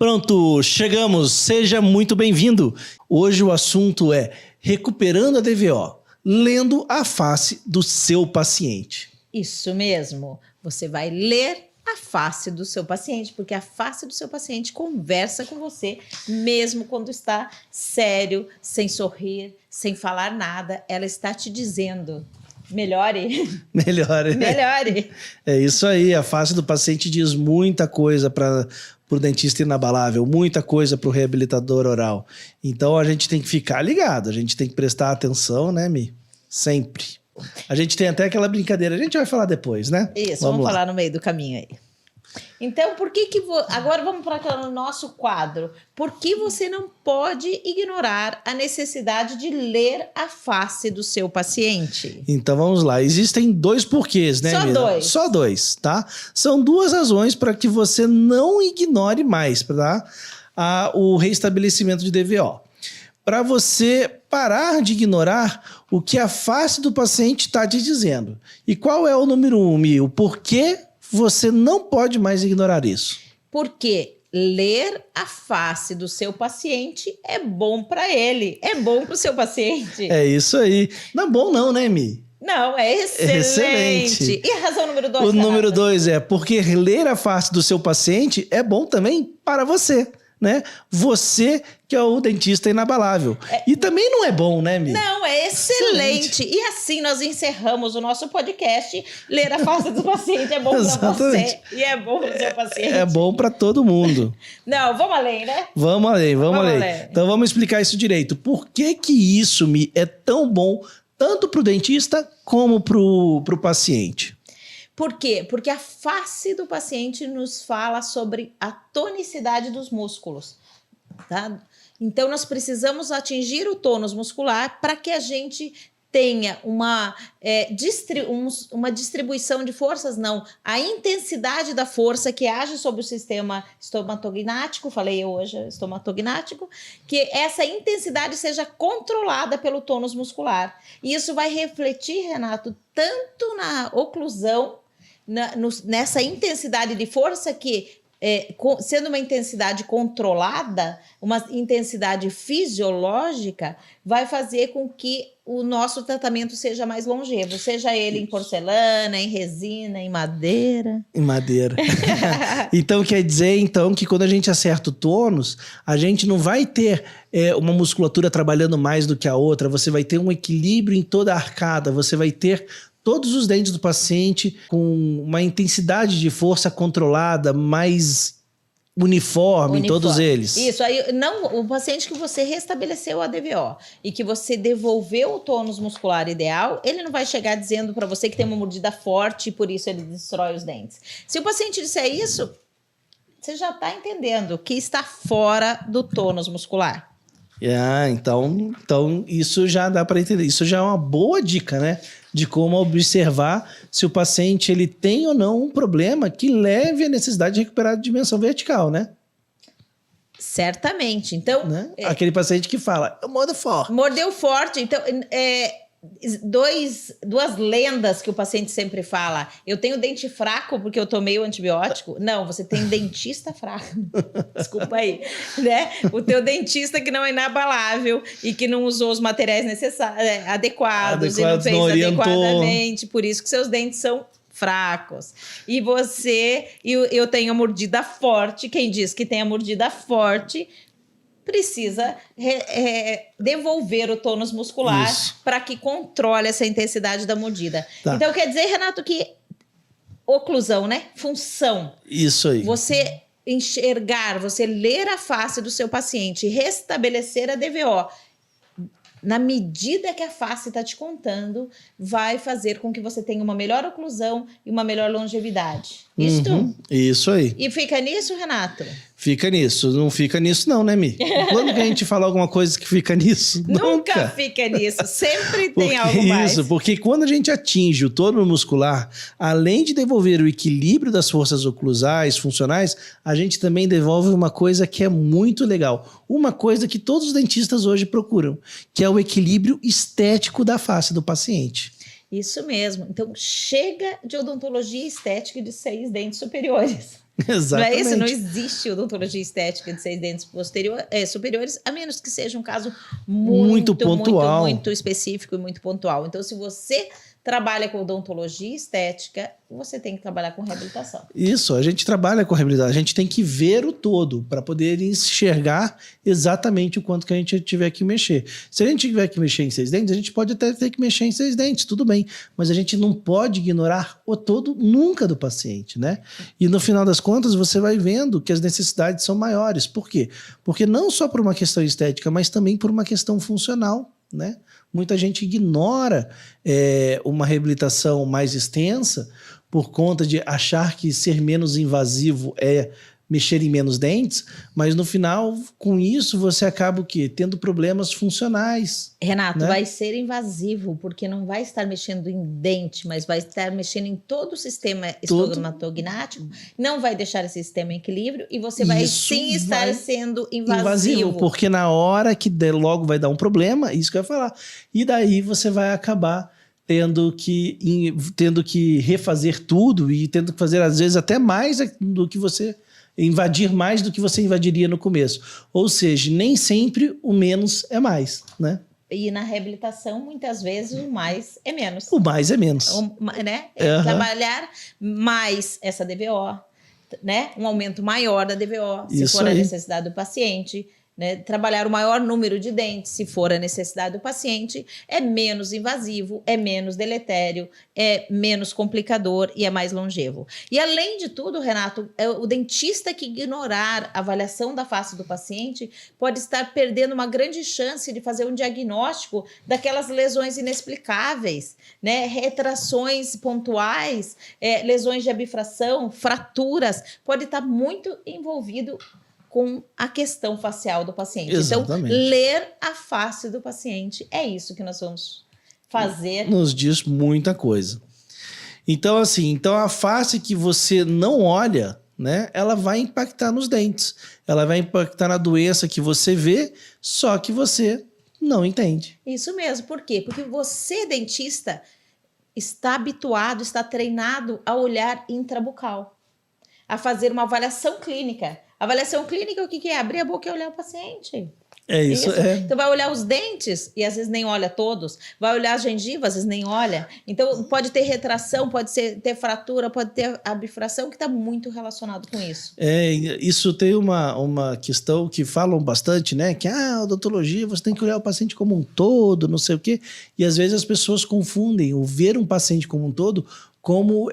Pronto, chegamos. Seja muito bem-vindo. Hoje o assunto é recuperando a DVO, lendo a face do seu paciente. Isso mesmo. Você vai ler a face do seu paciente, porque a face do seu paciente conversa com você, mesmo quando está sério, sem sorrir, sem falar nada. Ela está te dizendo: melhore. Melhore. Melhore. É isso aí. A face do paciente diz muita coisa para o dentista inabalável, muita coisa para o reabilitador oral. Então a gente tem que ficar ligado, a gente tem que prestar atenção, né, Mi? Sempre. A gente tem até aquela brincadeira, a gente vai falar depois, né? Isso, vamos falar no meio do caminho aí. Então, por que agora vamos para o nosso quadro. Por que você não pode ignorar a necessidade de ler a face do seu paciente? Então vamos lá. Existem dois porquês, né, Só Mira? dois. Só dois, tá? São duas razões para que você não ignore mais, tá? O reestabelecimento de DVO. Para você parar de ignorar o que a face do paciente está te dizendo. E qual é o número 1, Mi? O porquê você não pode mais ignorar isso? Porque ler a face do seu paciente é bom para ele, é bom para o seu paciente. É isso aí. Não é bom não, né, Mi? Não, é excelente. E a razão número 2? O número 2 é porque ler a face do seu paciente é bom também para você, né? Você que é o dentista inabalável. E também não é bom, né, Mi? Não, é excelente. E assim nós encerramos o nosso podcast. Ler a face do paciente é bom para você e é bom para o seu paciente. É bom para todo mundo. Não, vamos além, né? Vamos além. Então vamos explicar isso direito. Por que que isso, Mi, é tão bom tanto para o dentista como para o paciente? Por quê? Porque a face do paciente nos fala sobre a tonicidade dos músculos, tá? Então, nós precisamos atingir o tônus muscular para que a gente tenha uma distribuição de forças, não. A intensidade da força que age sobre o sistema estomatognático, falei hoje, estomatognático, que essa intensidade seja controlada pelo tônus muscular. E isso vai refletir, Renato, tanto na oclusão, nessa intensidade de força que, sendo uma intensidade controlada, uma intensidade fisiológica, vai fazer com que o nosso tratamento seja mais longevo, seja ele em porcelana, em resina, em madeira. Em madeira. Então quer dizer que quando a gente acerta o tônus, a gente não vai ter uma musculatura trabalhando mais do que a outra, você vai ter um equilíbrio em toda a arcada, você vai ter todos os dentes do paciente com uma intensidade de força controlada, mais uniforme em todos eles. Isso, aí não, o paciente que você restabeleceu a DVO e que você devolveu o tônus muscular ideal, ele não vai chegar dizendo para você que tem uma mordida forte e por isso ele destrói os dentes. Se o paciente disser isso, você já está entendendo que está fora do tônus muscular. Então isso já dá para entender. Isso já é uma boa dica, né? De como observar se o paciente ele tem ou não um problema que leve à necessidade de recuperar a dimensão vertical, né? Certamente. Então, né? Aquele paciente que fala, eu mordo forte. Mordeu forte. Então, duas lendas que o paciente sempre fala. Eu tenho dente fraco porque eu tomei o antibiótico. Não, você tem dentista fraco. Desculpa aí. Né? O teu dentista que não é inabalável e que não usou os materiais necessários, adequados e não fez adequadamente. Por isso que seus dentes são fracos. E eu tenho a mordida forte. Quem diz que tem a mordida forte precisa devolver o tônus muscular para que controle essa intensidade da mordida. Tá. Então, quer dizer, Renato, que oclusão, né? Função. Isso aí. Você enxergar, você ler a face do seu paciente, restabelecer a DVO, na medida que a face está te contando, vai fazer com que você tenha uma melhor oclusão e uma melhor longevidade. Isso aí. E fica nisso, Renato? Fica nisso. Não fica nisso não, né, Mi? Quando que a gente fala alguma coisa que fica nisso? Nunca fica nisso. Sempre tem algo mais. Isso, porque quando a gente atinge o tônus muscular, além de devolver o equilíbrio das forças oclusais, funcionais, a gente também devolve uma coisa que é muito legal. Uma coisa que todos os dentistas hoje procuram, que é o equilíbrio estético da face do paciente. Isso mesmo. Então, chega de odontologia estética de 6 dentes superiores. Exatamente. Não é isso? Não existe odontologia estética de 6 dentes superiores, a menos que seja um caso Muito pontual. muito específico e muito pontual. Então, se você trabalha com odontologia estética, você tem que trabalhar com reabilitação. Isso, a gente trabalha com reabilitação. A gente tem que ver o todo para poder enxergar exatamente o quanto que a gente tiver que mexer. Se a gente tiver que mexer em 6 dentes, a gente pode até ter que mexer em 6 dentes, tudo bem. Mas a gente não pode ignorar o todo nunca do paciente, né? E no final das contas, você vai vendo que as necessidades são maiores. Por quê? Porque não só por uma questão estética, mas também por uma questão funcional, né? Muita gente ignora uma reabilitação mais extensa por conta de achar que ser menos invasivo é mexer em menos dentes, mas no final, com isso, você acaba o quê? Tendo problemas funcionais. Renato, né? vai ser invasivo, porque não vai estar mexendo em dente, mas vai estar mexendo em todo o sistema estomatognático, não vai deixar esse sistema em equilíbrio e você vai sim estar sendo invasivo. Porque na hora que logo vai dar um problema, isso que eu ia falar, e daí você vai acabar tendo que refazer tudo e tendo que fazer, às vezes, até mais do que você... invadir mais do que você invadiria no começo. Ou seja, nem sempre o menos é mais, né? E na reabilitação, muitas vezes, o mais é menos. O mais é menos. Né? Trabalhar mais essa DVO, né? Um aumento maior da DVO, se for a necessidade do paciente. Né? Trabalhar o maior número de dentes, se for a necessidade do paciente, é menos invasivo, é menos deletério, é menos complicador e é mais longevo. E além de tudo, Renato, o dentista que ignorar a avaliação da face do paciente pode estar perdendo uma grande chance de fazer um diagnóstico daquelas lesões inexplicáveis, né? Retrações pontuais, lesões de abifração, fraturas, pode estar muito envolvido com a questão facial do paciente. Exatamente. Então, ler a face do paciente é isso que nós vamos fazer. Nos diz muita coisa. Então, assim, a face que você não olha, né, ela vai impactar nos dentes. Ela vai impactar na doença que você vê, só que você não entende. Isso mesmo. Por quê? Porque você, dentista, está habituado, está treinado a olhar intrabucal, a fazer uma avaliação clínica. Avaliação clínica, o que é? Abrir a boca e olhar o paciente. É isso. Então vai olhar os dentes e às vezes nem olha todos. Vai olhar as gengivas, às vezes nem olha. Então pode ter retração, pode ter fratura, pode ter abifração, que está muito relacionado com isso. Isso tem uma questão que falam bastante, né? Que a odontologia, você tem que olhar o paciente como um todo, não sei o quê. E às vezes as pessoas confundem o ver um paciente como um todo como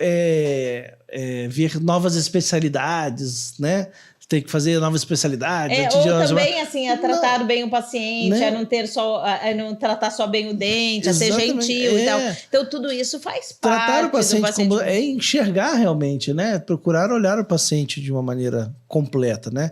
ver novas especialidades, né? Tem que fazer nova especialidade. Ou também, assim, a tratar bem o paciente, né? a não tratar só bem o dente, exatamente. A ser gentil e tal. Então, tudo isso faz parte tratar o paciente do paciente. Como, enxergar realmente, né? Procurar olhar o paciente de uma maneira completa, né?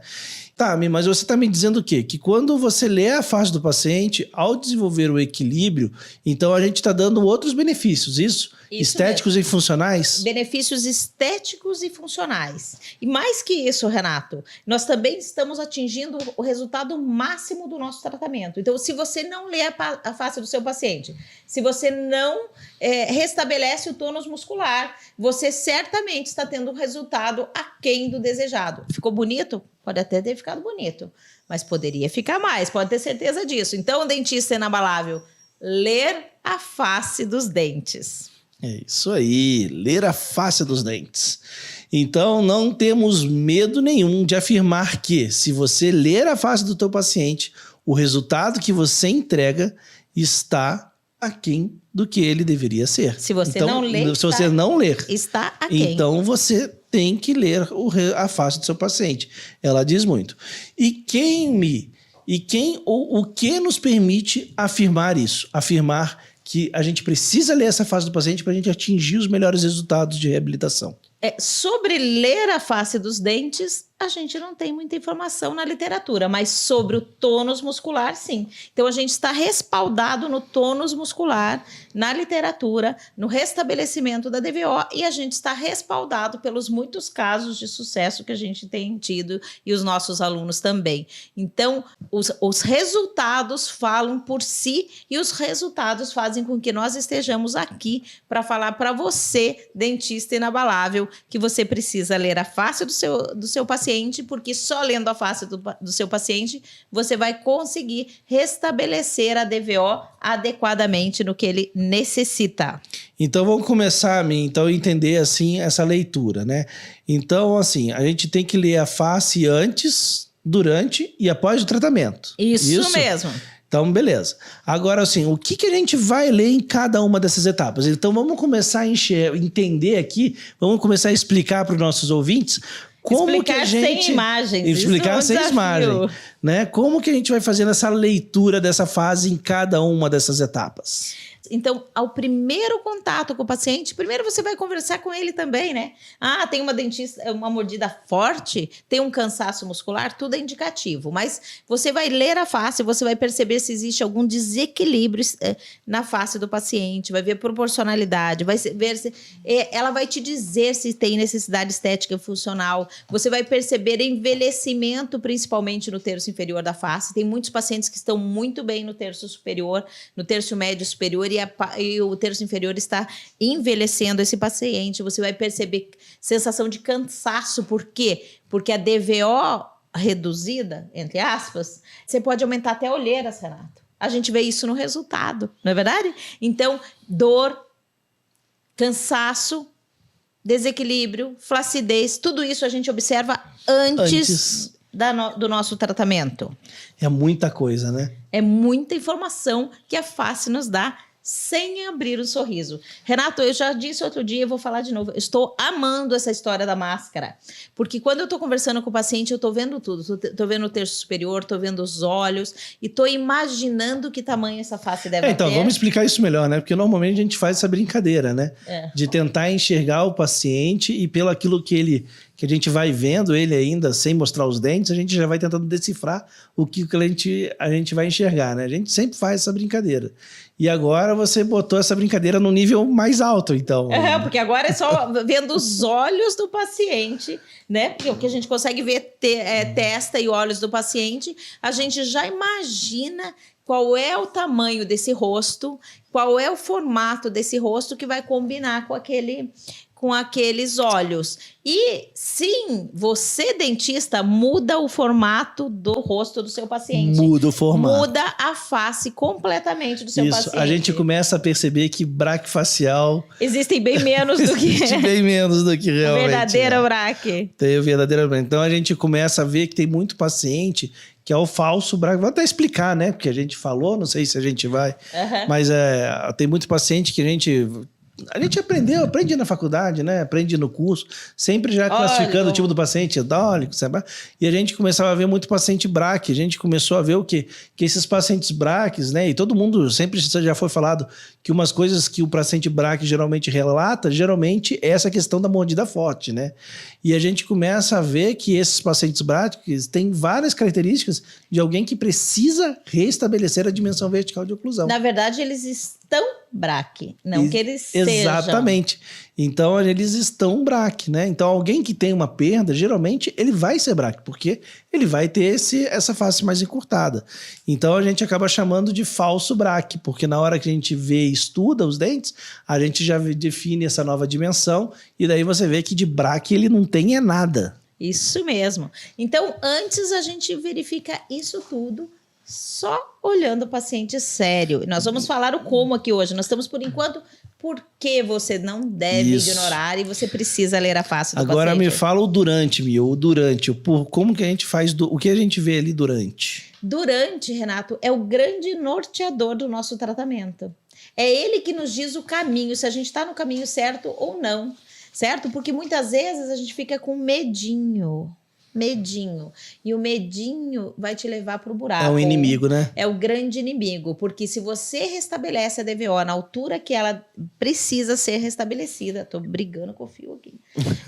Tá, mas você está me dizendo o quê? Que quando você lê a face do paciente, ao desenvolver o equilíbrio, então a gente está dando outros benefícios, isso estéticos mesmo. E funcionais? Benefícios estéticos e funcionais. E mais que isso, Renato, nós também estamos atingindo o resultado máximo do nosso tratamento. Então, se você não lê a face do seu paciente, se você não restabelece o tônus muscular, você certamente está tendo um resultado aquém do desejado. Ficou bonito? Pode até ter ficado bonito, mas poderia ficar mais, pode ter certeza disso. Então, o dentista inabalável, ler a face dos dentes. É isso aí, ler a face dos dentes. Então, não temos medo nenhum de afirmar que, se você ler a face do teu paciente, o resultado que você entrega está aquém do que ele deveria ser. Se você não ler, está aquém. Então, você tem que ler a face do seu paciente. Ela diz muito. O que nos permite afirmar isso? Afirmar que a gente precisa ler essa face do paciente para a gente atingir os melhores resultados de reabilitação. Sobre ler a face dos dentes, a gente não tem muita informação na literatura, mas sobre o tônus muscular, sim. Então, a gente está respaldado no tônus muscular, na literatura, no restabelecimento da DVO, e a gente está respaldado pelos muitos casos de sucesso que a gente tem tido e os nossos alunos também. Então, os resultados falam por si e os resultados fazem com que nós estejamos aqui para falar para você, dentista inabalável, que você precisa ler a face do seu paciente, porque só lendo a face do seu paciente você vai conseguir restabelecer a DVO adequadamente no que ele necessita. Então vamos começar a entender assim essa leitura, né? Então assim, a gente tem que ler a face antes, durante e após o tratamento. Isso mesmo. Então, beleza. Agora, assim, o que a gente vai ler em cada uma dessas etapas? Então, vamos começar a entender aqui, vamos começar a explicar para os nossos ouvintes como explicar que a gente... sem imagens. Explicar sem imagem, né? Como que a gente vai fazendo essa leitura dessa fase em cada uma dessas etapas? Então, ao primeiro contato com o paciente, primeiro você vai conversar com ele também, né? Ah, tem uma mordida forte, tem um cansaço muscular, tudo é indicativo. Mas você vai ler a face, você vai perceber se existe algum desequilíbrio na face do paciente, vai ver proporcionalidade, vai ver se ela vai te dizer se tem necessidade estética e funcional. Você vai perceber envelhecimento, principalmente no terço inferior da face. Tem muitos pacientes que estão muito bem no terço superior, no terço médio superior, e o terço inferior está envelhecendo esse paciente. Você vai perceber sensação de cansaço. Por quê? Porque a DVO reduzida, entre aspas, você pode aumentar até olheiras, Renato. A gente vê isso no resultado, não é verdade? Então, dor, cansaço, desequilíbrio, flacidez, tudo isso a gente observa antes do nosso tratamento. É muita coisa, né? É muita informação que a face nos dá sem abrir o sorriso. Renato, eu já disse outro dia e vou falar de novo. Eu estou amando essa história da máscara. Porque quando eu estou conversando com o paciente, eu estou vendo tudo. Estou vendo o terço superior, estou vendo os olhos e estou imaginando que tamanho essa face deve ter. Então, vamos explicar isso melhor, né? Porque normalmente a gente faz essa brincadeira, né? De tentar enxergar o paciente e pelo aquilo que a gente vai vendo ele ainda sem mostrar os dentes, a gente já vai tentando decifrar o que a gente vai enxergar, né? A gente sempre faz essa brincadeira. E agora você botou essa brincadeira no nível mais alto, então. Porque agora é só vendo os olhos do paciente, né? Porque o que a gente consegue ver testa e olhos do paciente, a gente já imagina qual é o tamanho desse rosto, qual é o formato desse rosto que vai combinar com aqueles olhos. E sim, você, dentista, muda o formato do rosto do seu paciente. Muda o formato. Muda a face completamente do seu paciente. A gente começa a perceber que braque facial... Existem bem menos do que... Existe bem menos do que realmente. Verdadeira braque. Tem o verdadeiro braque. Então a gente começa a ver que tem muito paciente que é o falso braque. Vou até explicar, né? Porque a gente falou, não sei se a gente vai. Mas tem muito paciente que a gente aprende na faculdade, né? Aprende no curso, sempre já classificando o tipo do paciente, edólico, sabe? E a gente começava a ver muito paciente braque. A gente começou a ver o quê? Que esses pacientes braques, né? E todo mundo sempre já foi falado que umas coisas que o paciente braque geralmente relata, geralmente é essa questão da mordida forte, né? E a gente começa a ver que esses pacientes braques têm várias características de alguém que precisa restabelecer a dimensão vertical de oclusão. Na verdade, eles estão braque, não que eles sejam. Exatamente. Então, eles estão braque, né? Então, alguém que tem uma perda, geralmente, ele vai ser braque, porque ele vai ter essa face mais encurtada. Então, a gente acaba chamando de falso braque, porque na hora que a gente vê e estuda os dentes, a gente já define essa nova dimensão, e daí você vê que de braque ele não tem nada. Isso mesmo. Então, antes a gente verifica isso tudo só olhando o paciente sério. Nós vamos falar o como aqui hoje. Nós estamos, por enquanto, por que você não deve ignorar e você precisa ler a face do paciente. Agora me fala o durante, como que a gente faz, o que a gente vê ali durante? Durante, Renato, é o grande norteador do nosso tratamento. É ele que nos diz o caminho, se a gente está no caminho certo ou não, certo? Porque muitas vezes a gente fica com medinho. medinho. E o medinho vai te levar para o buraco. É um inimigo, né? É o grande inimigo, porque se você restabelece a DVO na altura que ela precisa ser restabelecida, tô brigando com o fio aqui,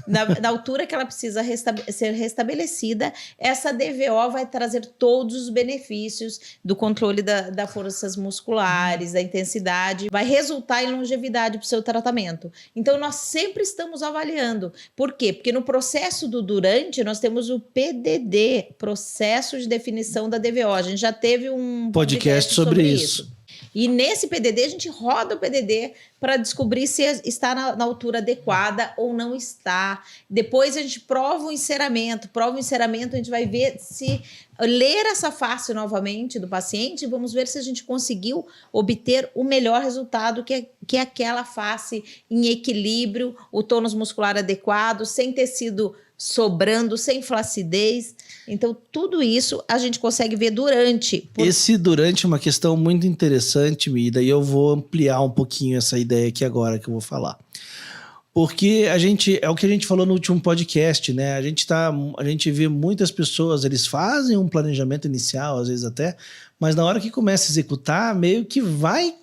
na altura que ela precisa ser restabelecida, essa DVO vai trazer todos os benefícios do controle das forças musculares, da intensidade, vai resultar em longevidade para o seu tratamento. Então, nós sempre estamos avaliando. Por quê? Porque no processo do durante, nós temos o PDD, Processo de Definição da DVO. A gente já teve um podcast sobre isso. E nesse PDD, a gente roda o PDD para descobrir se está na altura adequada ou não está. Depois a gente prova o enceramento. Prova o enceramento, a gente vai ver se ler essa face novamente do paciente, vamos ver se a gente conseguiu obter o melhor resultado, que é aquela face em equilíbrio, o tônus muscular adequado, sem tecido sobrando, sem flacidez. Então, tudo isso a gente consegue ver durante. Esse durante é uma questão muito interessante, e daí eu vou ampliar um pouquinho essa ideia aqui agora que eu vou falar. Porque é o que a gente falou no último podcast, né? A gente vê muitas pessoas, eles fazem um planejamento inicial, às vezes até, mas na hora que começa a executar, meio que vai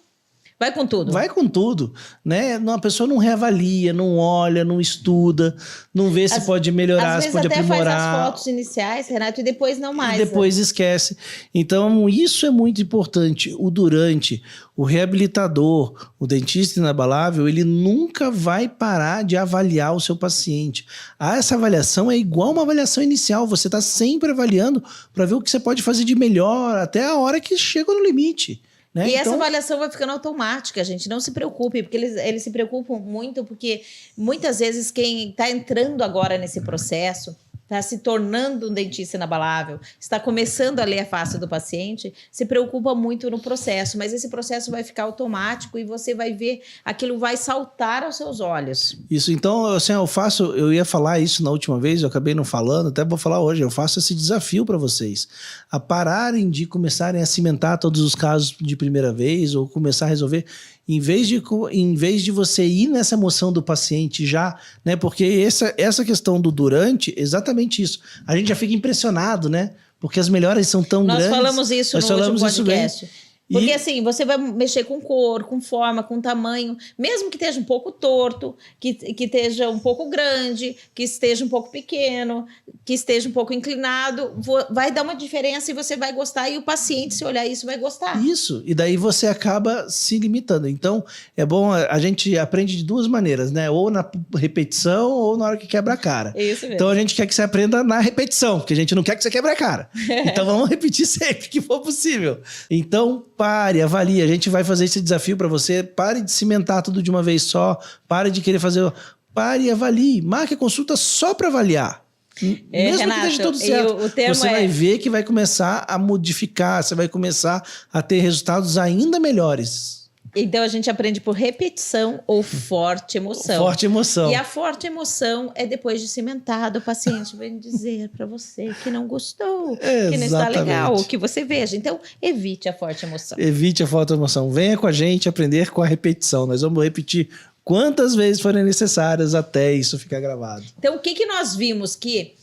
com tudo. Vai com tudo, né? A pessoa não reavalia, não olha, não estuda, não vê se pode melhorar, se pode aprimorar. Às vezes até faz as fotos iniciais, Renato, e depois não mais. E depois esquece. Então, isso é muito importante. O durante, o reabilitador, o dentista inabalável, ele nunca vai parar de avaliar o seu paciente. Essa avaliação é igual uma avaliação inicial. Você está sempre avaliando para ver o que você pode fazer de melhor até a hora que chega no limite. Né? E essa avaliação vai ficando automática, gente. Não se preocupe, porque eles se preocupam muito, porque muitas vezes quem está entrando agora nesse processo, está se tornando um dentista inabalável, está começando a ler a face do paciente, se preocupa muito no processo, mas esse processo vai ficar automático e você vai ver, aquilo vai saltar aos seus olhos. Isso, então, assim, eu ia falar isso na última vez, eu acabei não falando, até vou falar hoje, eu faço esse desafio para vocês, a pararem de começarem a cimentar todos os casos de primeira vez, ou começar a resolver, em vez de você ir nessa emoção do paciente já, né? Porque essa questão do durante, exatamente isso. A gente já fica impressionado, né? Porque as melhoras são tão grandes. Nós falamos isso no último podcast. Porque assim, você vai mexer com cor, com forma, com tamanho, mesmo que esteja um pouco torto, que esteja um pouco grande, que esteja um pouco pequeno, que esteja um pouco inclinado, vai dar uma diferença e você vai gostar, e o paciente, se olhar isso, vai gostar. Isso, e daí você acaba se limitando. Então, é bom, a gente aprende de duas maneiras, né? Ou na repetição ou na hora que quebra a cara. Isso mesmo. Então, a gente quer que você aprenda na repetição, porque a gente não quer que você quebre a cara. Então, vamos repetir sempre que for possível. Então, pare, avalie. A gente vai fazer esse desafio para você. Pare de cimentar tudo de uma vez só. Pare de querer fazer... Pare e avalie. Marque a consulta só para avaliar. Mesmo Renato, que esteja tudo certo. Você vai ver que vai começar a modificar. Você vai começar a ter resultados ainda melhores. Então, a gente aprende por repetição ou forte emoção. Forte emoção. E a forte emoção é depois de cimentado, o paciente vem dizer para você que não gostou, que não está legal, ou que você veja. Então, evite a forte emoção. Evite a forte emoção. Venha com a gente aprender com a repetição. Nós vamos repetir quantas vezes forem necessárias até isso ficar gravado. Então, o que nós vimos? Que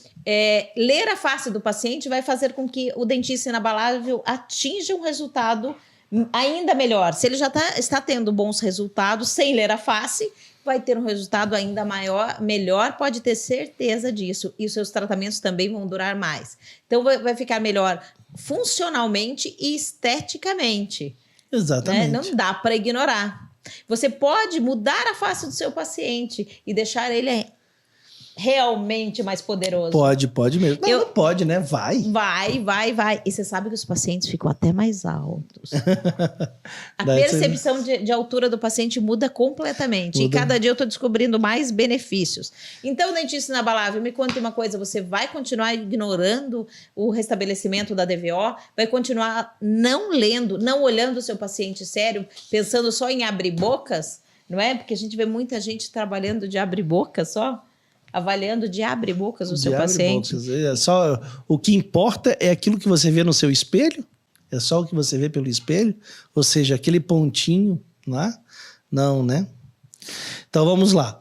ler a face do paciente vai fazer com que o dentista inabalável atinja um resultado ainda melhor. Se ele já está tendo bons resultados sem ler a face, vai ter um resultado ainda melhor, pode ter certeza disso. E os seus tratamentos também vão durar mais. Então, vai ficar melhor funcionalmente e esteticamente. Exatamente. Né? Não dá para ignorar. Você pode mudar a face do seu paciente e deixar ele realmente mais poderoso. Pode mesmo. Não pode, né? Vai. E você sabe que os pacientes ficam até mais altos. A percepção de altura do paciente muda completamente. E cada dia eu estou descobrindo mais benefícios. Então, dentista inabalável, me conte uma coisa. Você vai continuar ignorando o restabelecimento da DVO? Vai continuar não lendo, não olhando o seu paciente sério, pensando só em abrir bocas? Não é? Porque a gente vê muita gente trabalhando de abrir bocas só. Avaliando de abre-bocas o seu paciente. Só, o que importa é aquilo que você vê no seu espelho? É só o que você vê pelo espelho? Ou seja, aquele pontinho lá? Não, né? Então vamos lá.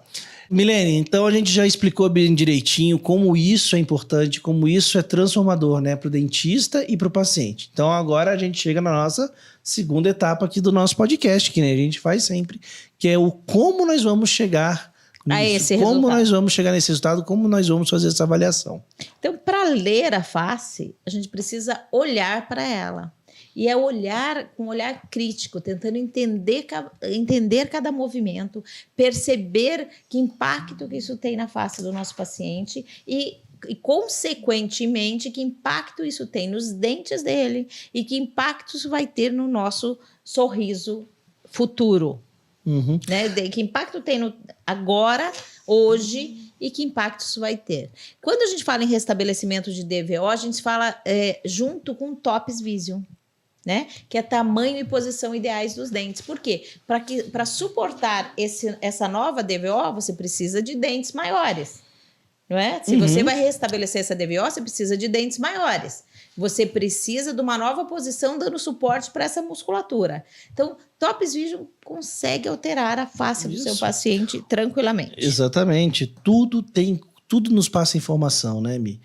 Milene, então a gente já explicou bem direitinho como isso é importante, como isso é transformador, né, para o dentista e para o paciente. Então agora a gente chega na nossa segunda etapa aqui do nosso podcast, que nem a gente faz sempre, que é o como nós vamos chegar a nisso, esse como resultado. nós vamos chegar nesse resultado, como nós vamos fazer essa avaliação. Então, para ler a face, a gente precisa olhar para ela. E é olhar com um olhar crítico, tentando entender cada movimento, perceber que impacto que isso tem na face do nosso paciente e, consequentemente, que impacto isso tem nos dentes dele e que impacto isso vai ter no nosso sorriso futuro. Uhum. Né? Que impacto tem no agora, hoje, e que impacto isso vai ter. Quando a gente fala em restabelecimento de DVO, a gente fala junto com TOPS Vision. Né? Que é tamanho e posição ideais dos dentes. Por quê? Para suportar essa nova DVO, você precisa de dentes maiores. Não é? Se você vai restabelecer essa DVO, você precisa de dentes maiores. Você precisa de uma nova posição dando suporte para essa musculatura. Então, TOPS Vision consegue alterar a face do seu paciente tranquilamente. Exatamente. Tudo nos passa informação, né, Mi?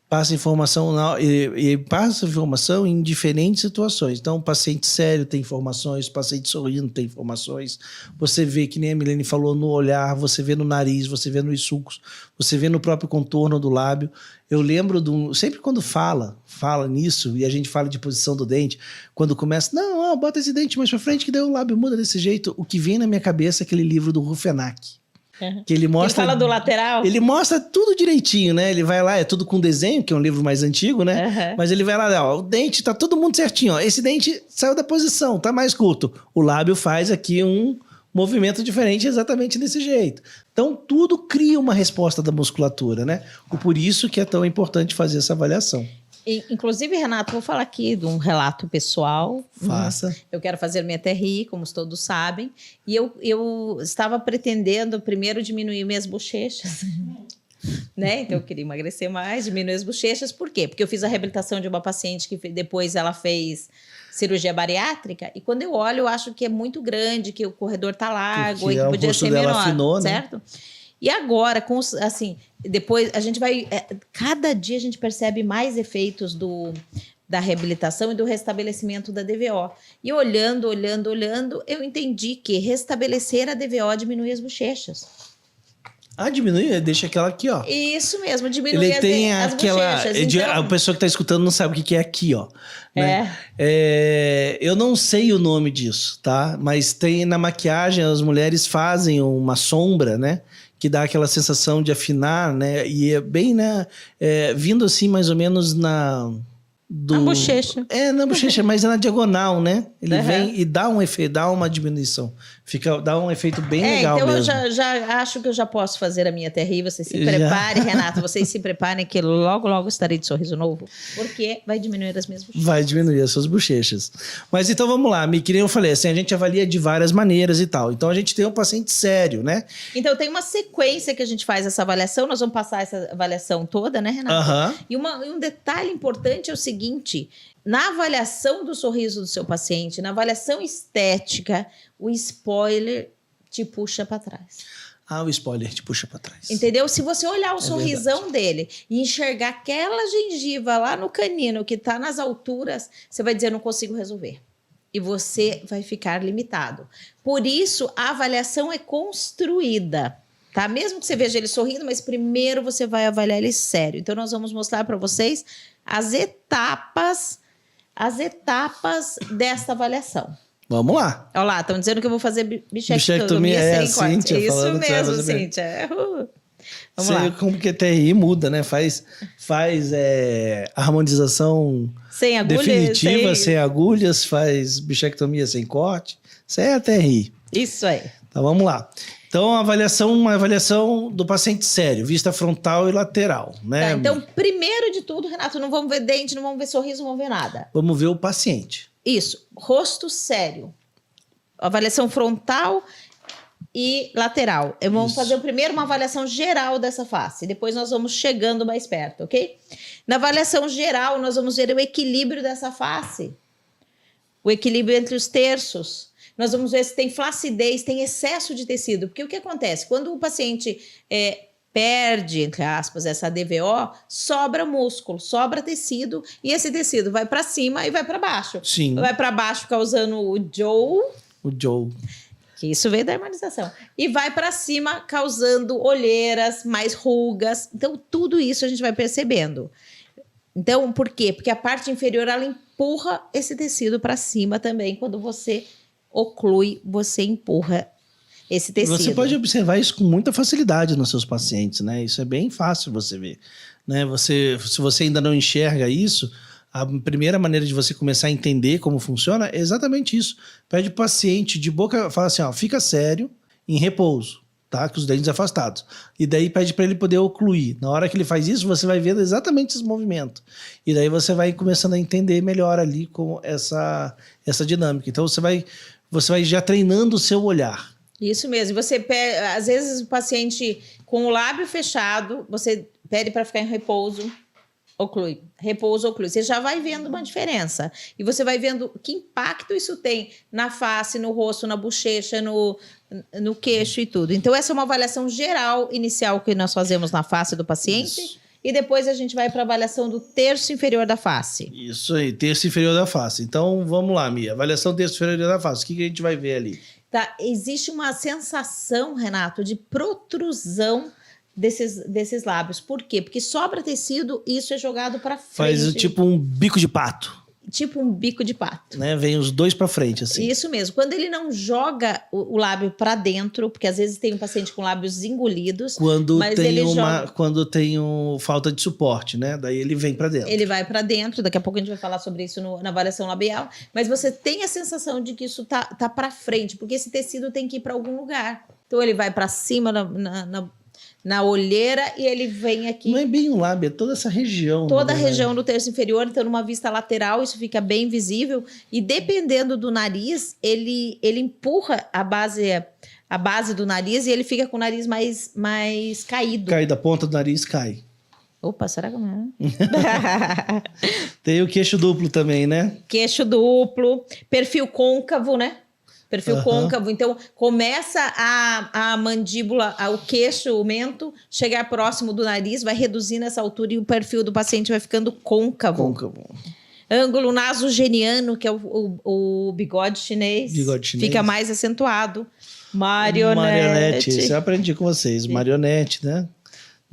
Passa informação e passa informação em diferentes situações. Então, o paciente sério tem informações, o paciente sorrindo tem informações. Você vê, que nem a Milene falou, no olhar, você vê no nariz, você vê nos sulcos, você vê no próprio contorno do lábio. Eu lembro sempre quando fala nisso, e a gente fala de posição do dente, quando começa, não, bota esse dente mais pra frente que daí o lábio muda desse jeito. O que vem na minha cabeça é aquele livro do Rufenac. Que ele mostra. Ele fala do lateral? Ele mostra tudo direitinho, né? Ele vai lá, é tudo com desenho, que é um livro mais antigo, né? Uhum. Mas ele vai lá, ó, o dente tá todo mundo certinho, ó. Esse dente saiu da posição, tá mais curto. O lábio faz aqui um movimento diferente exatamente desse jeito. Então, tudo cria uma resposta da musculatura, né? Por isso que é tão importante fazer essa avaliação. Inclusive, Renato, vou falar aqui de um relato pessoal. Faça. Eu quero fazer minha TRI, como todos sabem. E eu estava pretendendo primeiro diminuir minhas bochechas. Né? Então, eu queria emagrecer mais, diminuir as bochechas. Por quê? Porque eu fiz a reabilitação de uma paciente que depois ela fez cirurgia bariátrica. E quando eu olho, eu acho que é muito grande, que o corredor tá largo e que podia ser menor, afinou, certo? Né? E agora, assim, depois a gente vai... cada dia a gente percebe mais efeitos da reabilitação e do restabelecimento da DVO. E olhando, eu entendi que restabelecer a DVO diminui as bochechas. Diminui, deixa aquela aqui, ó. Isso mesmo, diminui as bochechas. Então... A pessoa que tá escutando não sabe o que é aqui, ó. Né? Eu não sei o nome disso, tá? Mas tem na maquiagem, as mulheres fazem uma sombra, né? Que dá aquela sensação de afinar, né? E é bem, né? Vindo assim, mais ou menos na bochecha. Na bochecha, mas é na diagonal, né? Ele vem e dá um efeito, dá uma diminuição. Dá um efeito bem legal então mesmo. Eu já acho que eu já posso fazer a minha TRI. Vocês se preparem, Renato. Vocês se preparem que logo estarei de sorriso novo. Porque vai diminuir as minhas bochechas. Vai diminuir as suas bochechas. Mas então vamos lá, que nem eu falei, assim, a gente avalia de várias maneiras e tal. Então a gente tem um paciente sério, né? Então tem uma sequência que a gente faz essa avaliação. Nós vamos passar essa avaliação toda, né, Renato? E um detalhe importante é o seguinte: na avaliação do sorriso do seu paciente, na avaliação estética, o spoiler te puxa para trás. O spoiler te puxa para trás. Entendeu? Se você olhar o sorrisão dele e enxergar aquela gengiva lá no canino que está nas alturas, você vai dizer, eu não consigo resolver. E você vai ficar limitado. Por isso, a avaliação é construída. Tá? Mesmo que você veja ele sorrindo, mas primeiro você vai avaliar ele sério. Então, nós vamos mostrar para vocês as etapas desta avaliação. Vamos lá. Olha lá, estão dizendo que eu vou fazer bichectomia sem corte. Cíntia, isso mesmo, Cíntia. Vamos lá. Como que a TRI muda, né? Faz harmonização sem agulhas, definitiva, sem agulhas, faz bichectomia sem corte. Isso é a TRI. Isso aí. Então, vamos lá. Então, uma avaliação do paciente sério, vista frontal e lateral, né? Tá, então, primeiro de tudo, Renato, não vamos ver dente, não vamos ver sorriso, não vamos ver nada. Vamos ver o paciente. Isso, rosto sério. Avaliação frontal e lateral. Vamos fazer primeiro uma avaliação geral dessa face. Depois nós vamos chegando mais perto, ok? Na avaliação geral, nós vamos ver o equilíbrio dessa face. O equilíbrio entre os terços. Nós vamos ver se tem flacidez, tem excesso de tecido. Porque o que acontece? Quando o paciente perde, entre aspas, essa DVO, sobra músculo, sobra tecido, e esse tecido vai para cima e vai para baixo. Sim. Vai para baixo causando o Joe, que isso veio da harmonização, e vai para cima causando olheiras, mais rugas. Então, tudo isso a gente vai percebendo. Então, por quê? Porque a parte inferior, ela empurra esse tecido para cima também. Quando você oclui, você empurra esse tecido. Você pode observar isso com muita facilidade nos seus pacientes, né? Isso é bem fácil você ver, né? Se você ainda não enxerga isso, a primeira maneira de você começar a entender como funciona é exatamente isso. Pede o paciente de boca, fala assim, ó, fica sério, em repouso, tá? Com os dentes afastados. E daí pede para ele poder ocluir. Na hora que ele faz isso, você vai vendo exatamente esse movimento. E daí você vai começando a entender melhor ali com essa dinâmica. Então você vai já treinando o seu olhar. Isso mesmo. Você às vezes o paciente com o lábio fechado, você pede para ficar em repouso, oclui. Repouso, oclui. Você já vai vendo uma diferença. E você vai vendo que impacto isso tem na face, no rosto, na bochecha, no queixo e tudo. Então, essa é uma avaliação geral inicial que nós fazemos na face do paciente. Isso. E depois a gente vai para a avaliação do terço inferior da face. Isso aí, terço inferior da face. Então, vamos lá, Mia. Avaliação do terço inferior da face. O que a gente vai ver ali? Tá, existe uma sensação, Renato, de protrusão desses lábios. Por quê? Porque sobra tecido e isso é jogado para frente. Faz tipo um bico de pato. Tipo um bico de pato. Né? Vem os dois para frente, assim. Isso mesmo. Quando ele não joga o lábio para dentro, porque às vezes tem um paciente com lábios engolidos, quando tem joga... falta de suporte, né? Daí ele vem para dentro. Ele vai para dentro. Daqui a pouco a gente vai falar sobre isso na avaliação labial. Mas você tem a sensação de que isso tá para frente, porque esse tecido tem que ir para algum lugar. Então ele vai para cima na olheira e ele vem aqui. Não é bem um lábio, é toda essa região. Toda a região do terço inferior, então numa vista lateral isso fica bem visível e dependendo do nariz, ele empurra a base do nariz e ele fica com o nariz mais caído. Cai da ponta do nariz, cai. Opa, será que não é? Tem o queixo duplo também, né? Queixo duplo, perfil côncavo, né? Perfil côncavo, então começa a mandíbula, o queixo, o mento, chegar próximo do nariz, vai reduzindo essa altura e o perfil do paciente vai ficando côncavo. Ângulo nasogeniano, que é o bigode chinês, fica mais acentuado. Marionete. Isso eu aprendi com vocês, marionete, né?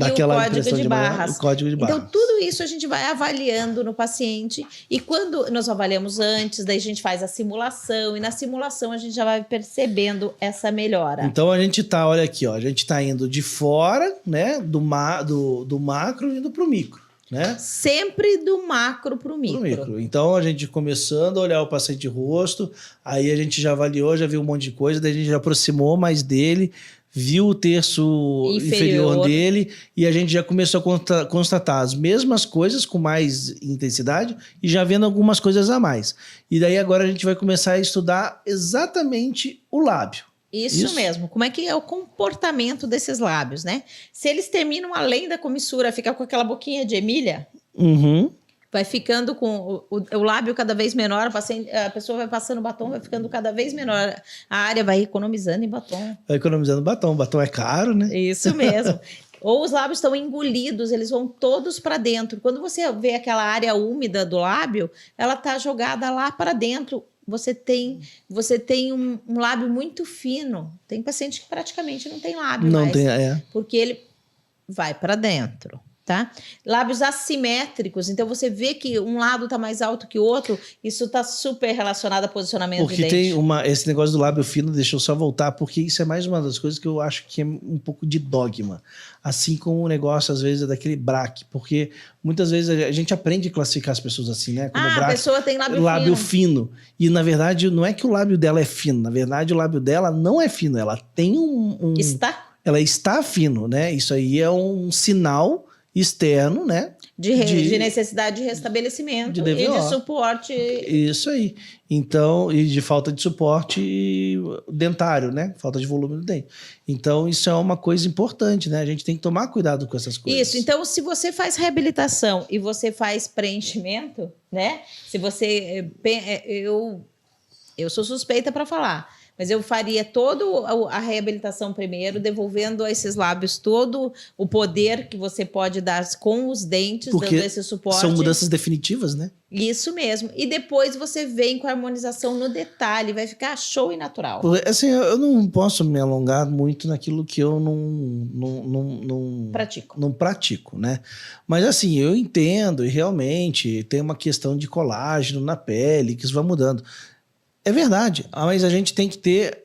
Daquela e o código de barras. O código de barras. Então, tudo isso a gente vai avaliando no paciente. E quando nós avaliamos antes, daí a gente faz a simulação. E na simulação a gente já vai percebendo essa melhora. Então, a gente tá, olha aqui, ó. A gente tá indo de fora, né? Do macro indo pro micro, né? Sempre do macro pro micro. Então, a gente começando a olhar o paciente de rosto. Aí a gente já avaliou, já viu um monte de coisa. Daí a gente já aproximou mais dele. Viu o terço inferior dele e a gente já começou a constatar as mesmas coisas com mais intensidade e já vendo algumas coisas a mais. E daí agora a gente vai começar a estudar exatamente o lábio. Isso mesmo. Como é que é o comportamento desses lábios, né? Se eles terminam além da comissura, fica com aquela boquinha de Emília... Vai ficando com o lábio cada vez menor, a pessoa vai passando batom, vai ficando cada vez menor. A área vai economizando em batom. Vai economizando batom. Batom é caro, né? Isso mesmo. Ou os lábios estão engolidos, eles vão todos para dentro. Quando você vê aquela área úmida do lábio, ela está jogada lá para dentro. Você tem um lábio muito fino. Tem paciente que praticamente não tem lábio mais. Porque ele vai para dentro. Tá? Lábios assimétricos, então você vê que um lado está mais alto que o outro, isso está super relacionado a posicionamento de dente. Porque tem esse negócio do lábio fino, deixa eu só voltar, porque isso é mais uma das coisas que eu acho que é um pouco de dogma. Assim como o negócio, às vezes, é daquele braque, porque muitas vezes a gente aprende a classificar as pessoas assim, né? Como a pessoa tem lábio fino. E, na verdade, não é que o lábio dela é fino, na verdade, o lábio dela não é fino, ela tem Ela está fino, né? Isso aí é um sinal externo, né? De necessidade de restabelecimento e de suporte. Isso aí. Então, e de falta de suporte dentário, né? Falta de volume do dente. Então, isso é uma coisa importante, né? A gente tem que tomar cuidado com essas coisas. Isso. Então, se você faz reabilitação e você faz preenchimento, né? Se você... Eu sou suspeita para falar, mas eu faria toda a reabilitação primeiro, devolvendo a esses lábios todo o poder que você pode dar com os dentes, Porque dando esse suporte. são mudanças definitivas, né? Isso mesmo. E depois você vem com a harmonização no detalhe, vai ficar show e natural. Assim, eu não posso me alongar muito naquilo que eu não pratico, né? Mas assim, eu entendo e realmente tem uma questão de colágeno na pele que isso vai mudando. É verdade, mas a gente tem que ter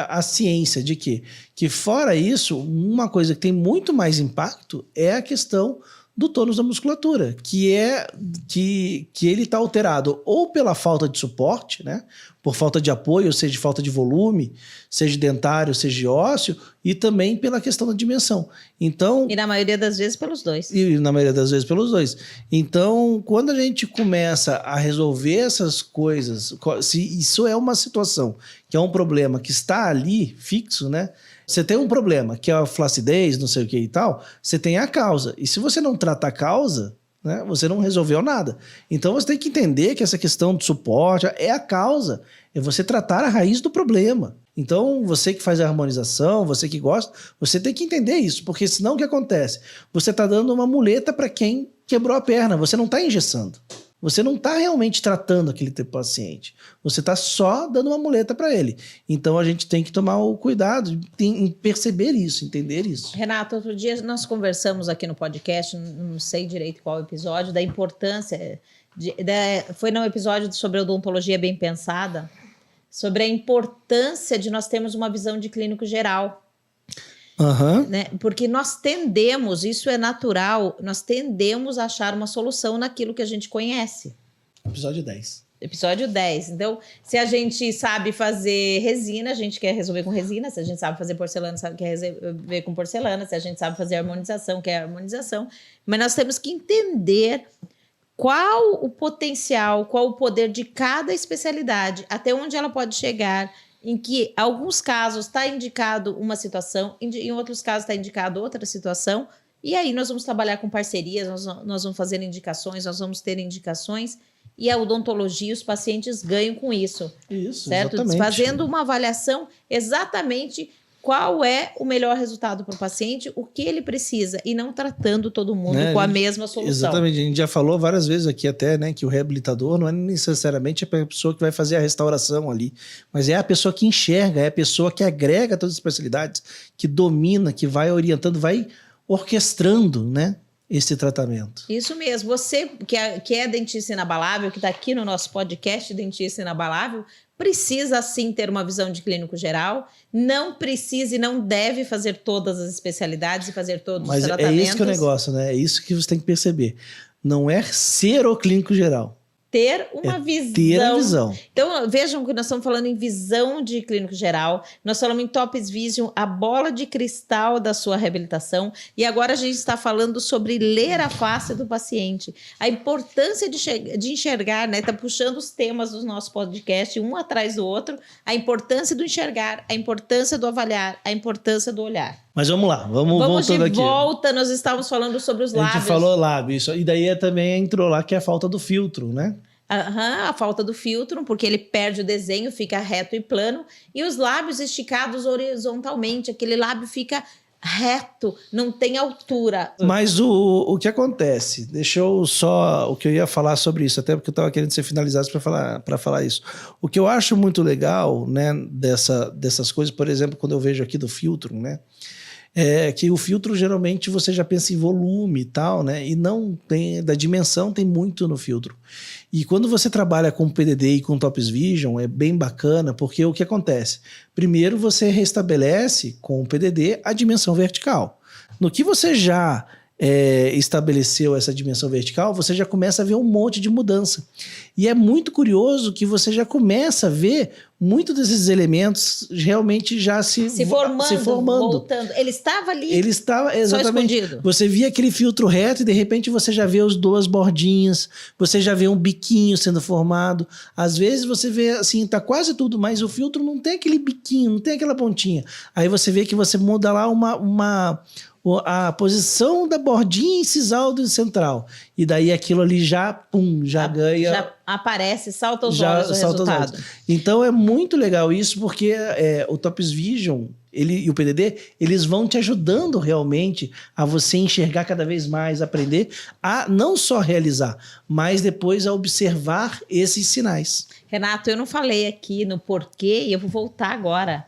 a ciência de que fora isso, uma coisa que tem muito mais impacto é a questão do tônus da musculatura, que ele está alterado ou pela falta de suporte, né? Por falta de apoio, ou seja, de falta de volume, seja dentário, seja ósseo, e também pela questão da dimensão. Então, e na maioria das vezes pelos dois. E na maioria das vezes pelos dois. Então, quando a gente começa a resolver essas coisas, se isso é uma situação que é um problema que está ali fixo, né? Você tem um problema, que é a flacidez, não sei o que e tal, você tem a causa. E se você não trata a causa, né, você não resolveu nada. Então você tem que entender que essa questão de suporte é a causa. É você tratar a raiz do problema. Então, você que faz a harmonização, você que gosta, você tem que entender isso. Porque senão o que acontece? Você está dando uma muleta para quem quebrou a perna. Você não está engessando. Você não está realmente tratando aquele teu paciente. Você está só dando uma muleta para ele. Então, a gente tem que tomar o cuidado em perceber isso, entender isso. Renato, outro dia nós conversamos aqui no podcast, não sei direito qual episódio, da importância... foi no episódio sobre odontologia bem pensada, sobre a importância de nós termos uma visão de clínico geral. Uhum. Né? Porque nós tendemos, isso é natural, nós tendemos a achar uma solução naquilo que a gente conhece. Episódio 10. Episódio 10. Então, se a gente sabe fazer resina, a gente quer resolver com resina. Se a gente sabe fazer porcelana, quer resolver com porcelana. Se a gente sabe fazer harmonização, quer harmonização. Mas nós temos que entender qual o potencial, qual o poder de cada especialidade, até onde ela pode chegar, em que, em alguns casos, está indicado uma situação, em outros casos está indicado outra situação, e aí nós vamos trabalhar com parcerias, nós vamos fazer indicações, nós vamos ter indicações, e a odontologia, os pacientes ganham com isso. Isso, certo? exatamente. Fazendo uma avaliação exatamente qual é o melhor resultado para o paciente, o que ele precisa, e não tratando todo mundo com a mesma solução. Exatamente, a gente já falou várias vezes aqui até, né, que o reabilitador não é necessariamente a pessoa que vai fazer a restauração ali, mas é a pessoa que enxerga, é a pessoa que agrega todas as especialidades, que domina, que vai orientando, vai orquestrando, né, esse tratamento. Isso mesmo. Você que é dentista inabalável, que está aqui no nosso podcast Dentista Inabalável, precisa sim ter uma visão de clínico geral, não precisa e não deve fazer todas as especialidades e fazer todos os tratamentos. Mas é isso que é o negócio, né? É isso que você tem que perceber. Não é ser o clínico geral. Ter uma visão. Ter a visão. Então, vejam que nós estamos falando em visão de clínico geral, nós falamos em Topes Vision, a bola de cristal da sua reabilitação, e agora a gente está falando sobre ler a face do paciente. A importância de enxergar, né? Está puxando os temas do nosso podcast, um atrás do outro, a importância do enxergar, a importância do avaliar, a importância do olhar. Mas vamos lá, vamos voltando aqui. De volta, nós estávamos falando sobre os lábios. A gente falou lábio, isso, e daí também entrou lá que é a falta do filtro, né? A falta do filtro, porque ele perde o desenho, fica reto e plano, e os lábios esticados horizontalmente, aquele lábio fica reto, não tem altura. Mas o que acontece, deixa eu só, o que eu ia falar sobre isso, até porque eu estava querendo ser finalizado para falar isso. O que eu acho muito legal, né, dessas coisas, por exemplo, quando eu vejo aqui do filtro, né, é que o filtro geralmente você já pensa em volume e tal, né? E não tem, da dimensão tem muito no filtro. E quando você trabalha com PDD e com Topes Vision, é bem bacana, porque o que acontece? Primeiro você restabelece com o PDD a dimensão vertical. No que você já estabeleceu essa dimensão vertical, você já começa a ver um monte de mudança. E é muito curioso que você já começa a ver muitos desses elementos realmente já se formando. Voltando. Ele estava ali. Ele estava, exatamente. Só escondido. Você via aquele filtro reto e de repente você já vê as duas bordinhas, você já vê um biquinho sendo formado. Às vezes você vê assim, tá quase tudo, mas o filtro não tem aquele biquinho, não tem aquela pontinha. Aí você vê que você muda lá a posição da bordinha incisal do central. E daí aquilo ali já ganha. Já aparece, salta aos olhos o resultado. Então é muito legal isso, porque o Tops Vision e o PDD, eles vão te ajudando realmente a você enxergar cada vez mais, aprender a não só realizar, mas depois a observar esses sinais. Renato, eu não falei aqui no porquê e eu vou voltar agora.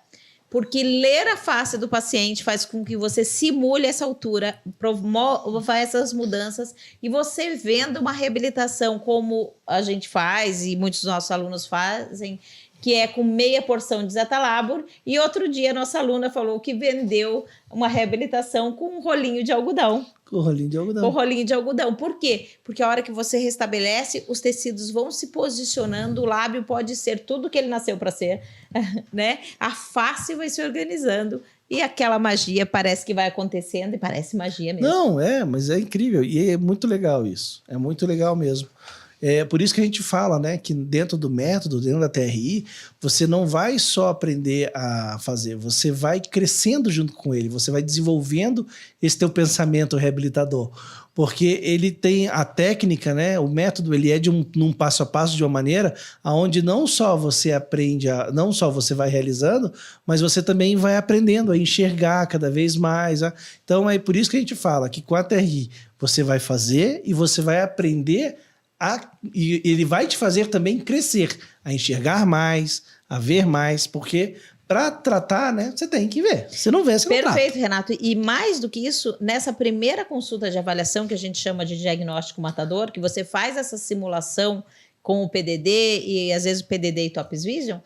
Porque ler a face do paciente faz com que você simule essa altura, promova essas mudanças e você vendo uma reabilitação como a gente faz e muitos dos nossos alunos fazem, que é com meia porção de Zeta Labor, e outro dia nossa aluna falou que vendeu uma reabilitação com um rolinho de algodão. Com rolinho de algodão. Com rolinho de algodão. Por quê? Porque a hora que você restabelece, os tecidos vão se posicionando, o lábio pode ser tudo que ele nasceu para ser, né? A face vai se organizando e aquela magia parece que vai acontecendo e parece magia mesmo. Não, mas é incrível e é muito legal isso. É muito legal mesmo. É por isso que a gente fala, né, que dentro do método, dentro da TRI, você não vai só aprender a fazer, você vai crescendo junto com ele, você vai desenvolvendo esse teu pensamento reabilitador. Porque ele tem a técnica, né, o método, ele é num passo a passo, de uma maneira onde não só você aprende, não só você vai realizando, mas você também vai aprendendo a enxergar cada vez mais. Então é por isso que a gente fala que com a TRI você vai fazer e você vai aprender e ele vai te fazer também crescer, a enxergar mais, a ver mais, porque para tratar, né, você tem que ver. Se não vê, você não trata. Perfeito, Renato. E mais do que isso, nessa primeira consulta de avaliação, que a gente chama de diagnóstico matador, que você faz essa simulação com o PDD e às vezes o PDD e Tops Vision,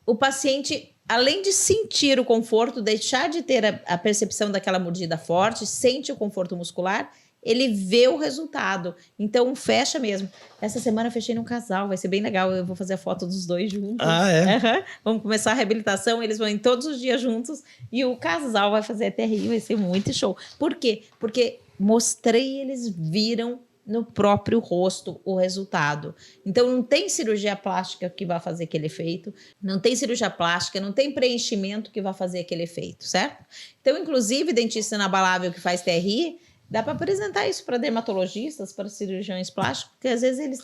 o paciente, além de sentir o conforto, deixar de ter a percepção daquela mordida forte, sente o conforto muscular, ele vê o resultado. Então, fecha mesmo. Essa semana eu fechei num casal, vai ser bem legal. Eu vou fazer a foto dos dois juntos. Ah, é? Uhum. Vamos começar a reabilitação, eles vão ir todos os dias juntos e o casal vai fazer a TRI, vai ser muito show. Por quê? Porque mostrei, eles viram no próprio rosto o resultado. Então, não tem cirurgia plástica que vai fazer aquele efeito, não tem cirurgia plástica, não tem preenchimento que vai fazer aquele efeito, certo? Então, inclusive, dentista inabalável que faz TRI, dá para apresentar isso para dermatologistas, para cirurgiões plásticos, porque às vezes eles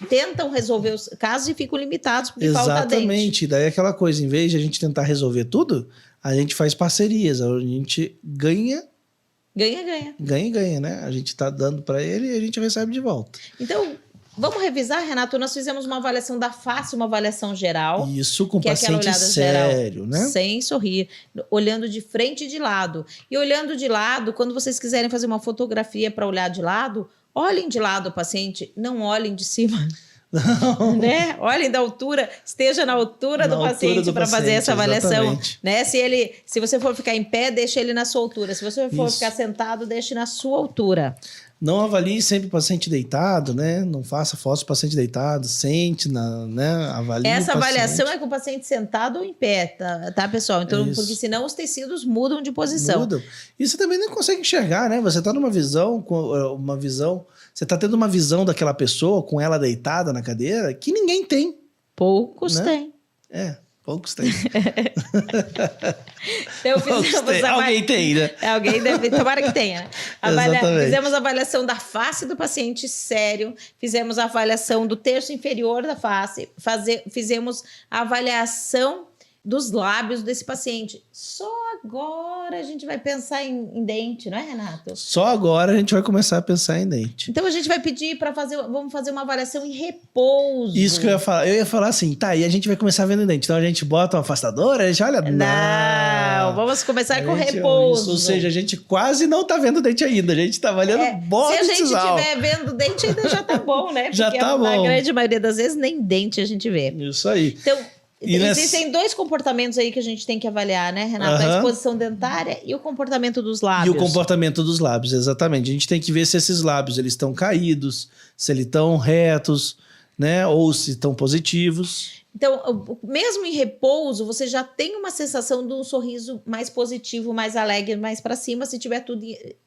tentam resolver os casos e ficam limitados porque falta dente. Exatamente. Daí aquela coisa, em vez de a gente tentar resolver tudo, a gente faz parcerias, a gente ganha. Ganha, né? A gente tá dando para ele e a gente recebe de volta. Então, vamos revisar, Renato? Nós fizemos uma avaliação da face, uma avaliação geral. Isso, com paciente sério, né? Sem sorrir, olhando de frente e de lado. E olhando de lado, quando vocês quiserem fazer uma fotografia para olhar de lado, olhem de lado o paciente, não olhem de cima. Não. Né? Olhem da altura, esteja na altura do paciente para fazer essa avaliação. Né? Se você for ficar em pé, deixe ele na sua altura. Se você for ficar sentado, deixe na sua altura. Não avalie sempre o paciente deitado, né? Não faça fotos do paciente deitado, sente, né? Avalie essa avaliação é com o paciente sentado ou em pé, tá pessoal? Então, porque senão os tecidos mudam de posição. Mudam. E você também não consegue enxergar, né? Você tá numa visão, você tá tendo uma visão daquela pessoa com ela deitada na cadeira que ninguém tem. Poucos têm. Poucos têm. Então, alguém tem, né? Alguém deve, tomara que tenha. Exatamente. Fizemos a avaliação da face do paciente sério, fizemos a avaliação do terço inferior da face, fizemos a avaliação dos lábios desse paciente. Só agora a gente vai pensar em dente, não é, Renato? Só agora a gente vai começar a pensar em dente. Então a gente vai pedir para vamos fazer uma avaliação em repouso. Isso que eu ia falar. Eu ia falar assim, tá, e a gente vai começar vendo dente. Então a gente bota uma afastadora, a gente olha... Não, vamos começar com repouso. Ou seja, a gente quase não tá vendo dente ainda. A gente tá avaliando bola de sisal. Se a gente estiver vendo dente, ainda já tá bom, né? Porque já tá bom. Na grande maioria das vezes, nem dente a gente vê. Isso aí. Então... Existem dois comportamentos aí que a gente tem que avaliar, né, Renato? A exposição dentária e o comportamento dos lábios. E o comportamento dos lábios, exatamente. A gente tem que ver se esses lábios eles estão caídos, se eles estão retos, né? Ou se estão positivos. Então, mesmo em repouso, você já tem uma sensação de um sorriso mais positivo, mais alegre, mais para cima, se tiver tudo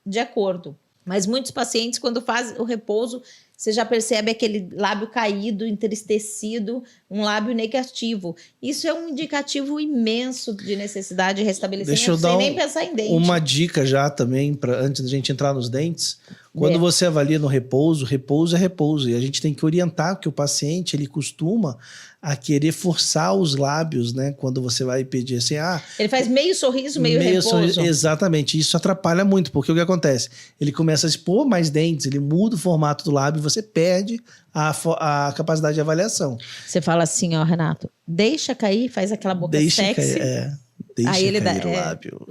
de acordo. Mas muitos pacientes, quando fazem o repouso, você já percebe aquele lábio caído, entristecido, um lábio negativo. Isso é um indicativo imenso de necessidade de restabelecimento, Deixa eu dar sem nem pensar em dente. uma dica já também, antes da gente entrar nos dentes. Quando você avalia no repouso, repouso é repouso. E a gente tem que orientar que o paciente, ele costuma a querer forçar os lábios, né? Quando você vai pedir assim, ele faz meio sorriso, meio repouso. Sorriso, exatamente. Isso atrapalha muito, porque o que acontece? Ele começa a expor mais dentes, ele muda o formato do lábio e você perde a capacidade de avaliação. Você fala assim, ó, Renato, deixa cair, faz aquela boca sexy. Cair, deixa aí ele cair dá, o lábio.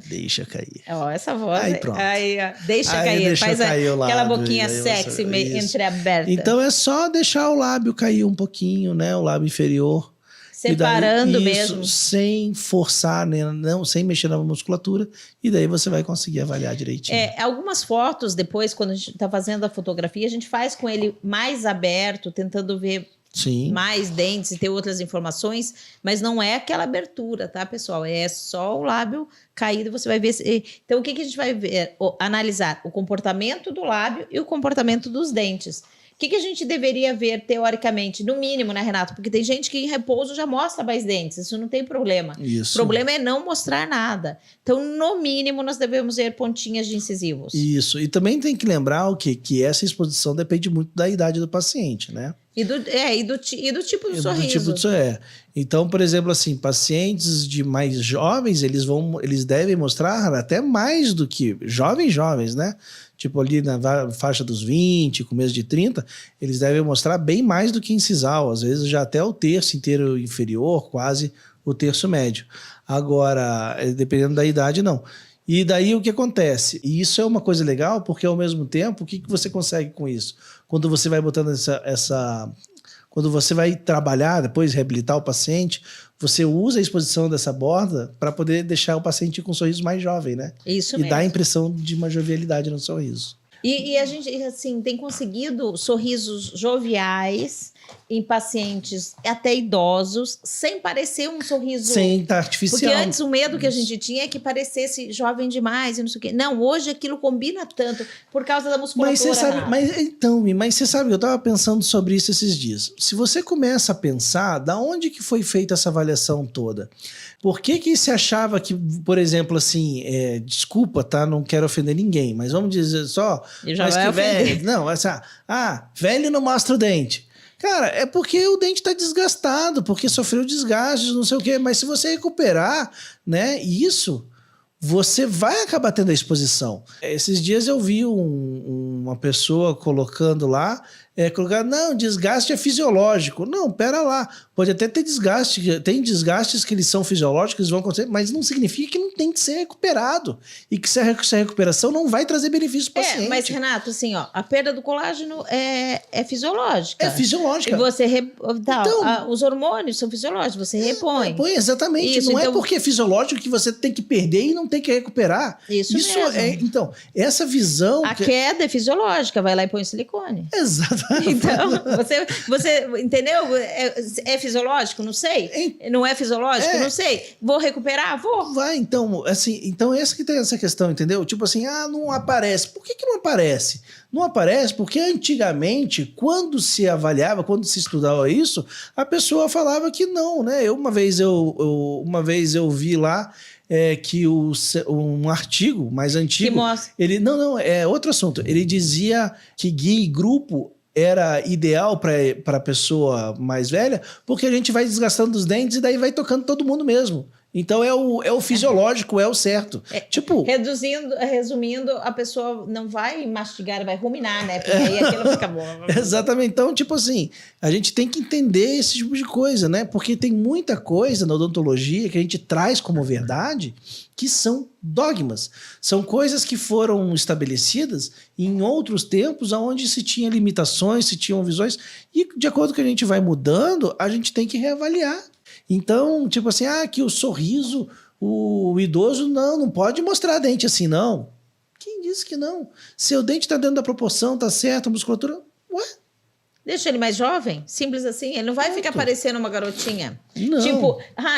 Deixa cair. Ó, essa voz. Aí pronto. Deixa cair. Faz cair o aquela lábio, boquinha sexy, meio entreaberta. Então é só deixar o lábio cair um pouquinho, né? O lábio inferior. Separando isso, mesmo. Sem forçar, né? Não, sem mexer na musculatura. E daí você vai conseguir avaliar direitinho. Algumas fotos depois, quando a gente está fazendo a fotografia, a gente faz com ele mais aberto, tentando ver mais dentes e ter outras informações, mas não é aquela abertura, tá, pessoal? É só o lábio caído, você vai ver. Então, o que a gente vai ver? Analisar o comportamento do lábio e o comportamento dos dentes. O que a gente deveria ver, teoricamente, no mínimo, né, Renato? Porque tem gente que em repouso já mostra mais dentes, isso não tem problema. Isso. O problema é não mostrar nada. Então, no mínimo, nós devemos ver pontinhas de incisivos. Isso. E também tem que lembrar que essa exposição depende muito da idade do paciente, né? E do tipo do sorriso. Então, por exemplo, assim, pacientes de mais jovens, eles devem mostrar até mais do que jovens, né? Tipo ali na faixa dos 20, começo de 30, eles devem mostrar bem mais do que incisal, às vezes já até o terço inteiro inferior, quase o terço médio. Agora, dependendo da idade, não. E daí o que acontece? E isso é uma coisa legal, porque ao mesmo tempo, o que você consegue com isso? Quando você vai botando quando você vai trabalhar, depois reabilitar o paciente, você usa a exposição dessa borda para poder deixar o paciente com um sorriso mais jovem, né? Isso mesmo. E dá a impressão de uma jovialidade no sorriso. E a gente, assim, tem conseguido sorrisos joviais em pacientes até idosos, sem parecer um sorriso... Sem estar artificial. Porque antes o medo que a gente tinha é que parecesse jovem demais e não sei o quê. Não, hoje aquilo combina tanto por causa da musculatura. Mas você sabe, mas você sabe, eu estava pensando sobre isso esses dias. Se você começa a pensar, da onde que foi feita essa avaliação toda? Por que se achava que, por exemplo, assim, desculpa, tá? Não quero ofender ninguém, mas vamos dizer só... Mas que velho... Não, assim, velho não mostra o dente. Cara, é porque o dente está desgastado, porque sofreu desgastes, não sei o quê. Mas se você recuperar, né, isso, você vai acabar tendo a exposição. Esses dias eu vi uma pessoa colocando lá, não, desgaste é fisiológico. Não, pera lá. Pode até ter desgaste, tem desgastes que eles são fisiológicos, eles vão acontecer, mas não significa que não tem que ser recuperado. E que essa recuperação não vai trazer benefício para o paciente. Mas, Renato, assim, ó, a perda do colágeno é fisiológica. É fisiológica. E você... os hormônios são fisiológicos, você repõe. Repõe, exatamente. Isso, não é porque é fisiológico que você tem que perder e não tem que recuperar. Isso mesmo. Então, essa visão... A queda é fisiológica, vai lá e põe silicone. Exatamente. Então, você entendeu? É fisiológico? Não sei. Não é fisiológico? Não sei. Vou recuperar? Vou. Vai, então, assim, essa que tem essa questão, entendeu? Tipo assim, não aparece. Por que não aparece? Não aparece porque antigamente, quando se avaliava, quando se estudava isso, a pessoa falava que não, né? Uma vez eu vi lá que um artigo mais antigo... Que mostra. Não, é outro assunto. Ele dizia que guia e grupo era ideal para a pessoa mais velha, porque a gente vai desgastando os dentes e daí vai tocando todo mundo mesmo. Então é o fisiológico, é o certo. Tipo... Resumindo, a pessoa não vai mastigar, vai ruminar, né? Porque aí aquilo fica bom. Exatamente. Então, tipo assim, a gente tem que entender esse tipo de coisa, né? Porque tem muita coisa na odontologia que a gente traz como verdade que são dogmas. São coisas que foram estabelecidas em outros tempos onde se tinha limitações, se tinham visões, e de acordo com que a gente vai mudando, a gente tem que reavaliar. Então, tipo assim, que o sorriso, o idoso não pode mostrar dente assim, não. Quem disse que não? Seu dente está dentro da proporção, tá certo, a musculatura... Ué? Deixa ele mais jovem, simples assim. Ele não vai ficar parecendo uma garotinha. Não.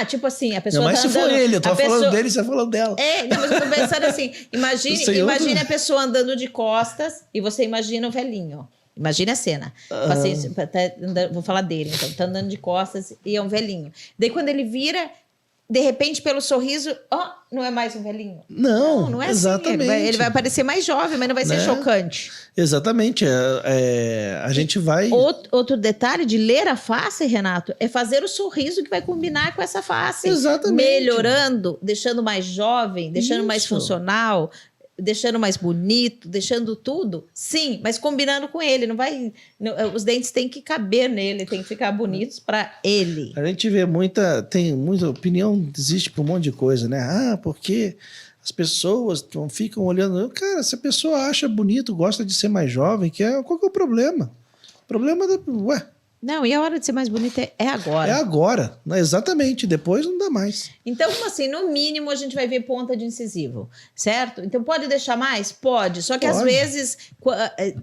Tipo assim, a pessoa não, mas tá se andando... for ele, eu tô falando dele, você tá falando dela. Não, mas eu tô pensando assim, imagine a pessoa andando de costas e você imagina o velhinho. Imagina a cena. O paciente, vou falar dele, então, tá andando de costas e é um velhinho. Daí quando ele vira, de repente, pelo sorriso, não é mais um velhinho. Não é exatamente. assim. Ele vai parecer mais jovem, mas não vai ser chocante. Exatamente. A gente vai... Outro detalhe de ler a face, Renato, é fazer o sorriso que vai combinar com essa face. Exatamente. Melhorando, deixando mais jovem, deixando mais funcional, deixando mais bonito, deixando tudo. Sim, mas combinando com ele. Os dentes têm que caber nele, têm que ficar bonitos para ele. A gente vê tem muita opinião, existe por um monte de coisa, né? Porque as pessoas ficam olhando... Cara, se a pessoa acha bonito, gosta de ser mais jovem, qual que é o problema? O problema Não, e a hora de ser mais bonita é agora. É agora, exatamente. Depois não dá mais. Então, assim, no mínimo a gente vai ver ponta de incisivo, certo? Então, pode deixar mais? Pode. Só que às vezes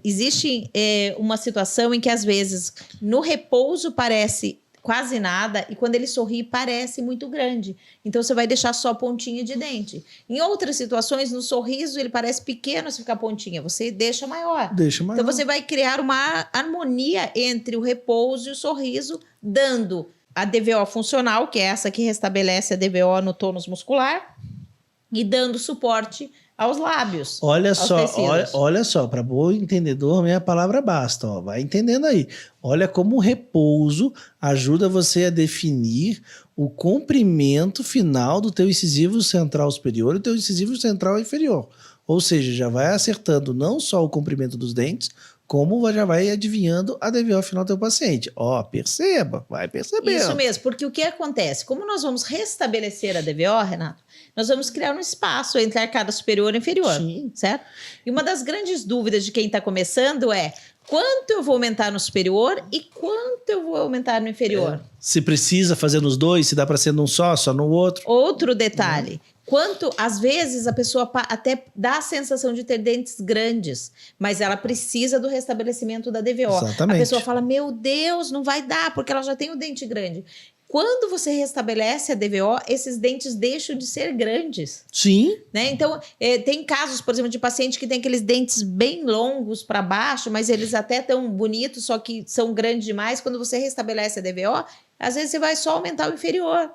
existe uma situação em que às vezes no repouso parece quase nada e quando ele sorri parece muito grande. Então, você vai deixar só pontinha de dente. Em outras situações, no sorriso, ele parece pequeno se ficar pontinha. Você deixa maior. Então, você vai criar uma harmonia entre o repouso e o sorriso, dando a DVO funcional, que é essa que restabelece a DVO no tônus muscular, e dando suporte aos lábios. Olha só, para bom entendedor, minha palavra basta. Vai entendendo aí. Olha como o repouso ajuda você a definir o comprimento final do teu incisivo central superior e do teu incisivo central inferior. Ou seja, já vai acertando não só o comprimento dos dentes, como já vai adivinhando a DVO final do teu paciente. Perceba, vai percebendo. Isso mesmo, porque o que acontece? Como nós vamos restabelecer a DVO, Renato, nós vamos criar um espaço entre a arcada superior e inferior, certo? E uma das grandes dúvidas de quem está começando é quanto eu vou aumentar no superior e quanto eu vou aumentar no inferior. Se precisa fazer nos dois, se dá para ser num só no outro. Outro detalhe. Quanto, às vezes, a pessoa até dá a sensação de ter dentes grandes, mas ela precisa do restabelecimento da DVO. Exatamente. A pessoa fala, meu Deus, não vai dar, porque ela já tem o dente grande. Quando você restabelece a DVO, esses dentes deixam de ser grandes. Sim. Né? Então, tem casos, por exemplo, de paciente que tem aqueles dentes bem longos para baixo, mas eles até tão bonitos, só que são grandes demais. Quando você restabelece a DVO, às vezes você vai só aumentar o inferior.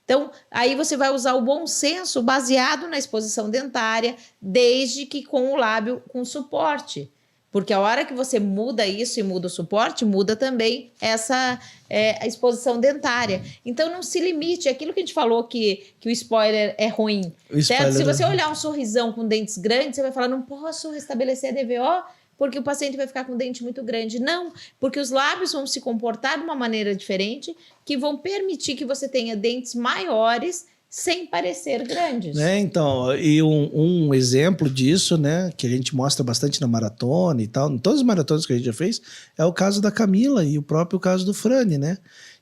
Então, aí você vai usar o bom senso baseado na exposição dentária, desde que com o lábio com suporte. Porque a hora que você muda isso e muda o suporte, muda também a exposição dentária. Então, não se limite. Aquilo que a gente falou que o spoiler é ruim. Certo? Se você olhar um sorrisão com dentes grandes, você vai falar, não posso restabelecer a DVO porque o paciente vai ficar com o dente muito grande. Não, porque os lábios vão se comportar de uma maneira diferente que vão permitir que você tenha dentes maiores sem parecer grandes. Então, e um exemplo disso, né, que a gente mostra bastante na maratona e tal, em todas as maratonas que a gente já fez, é o caso da Camila e o próprio caso do Frane, né?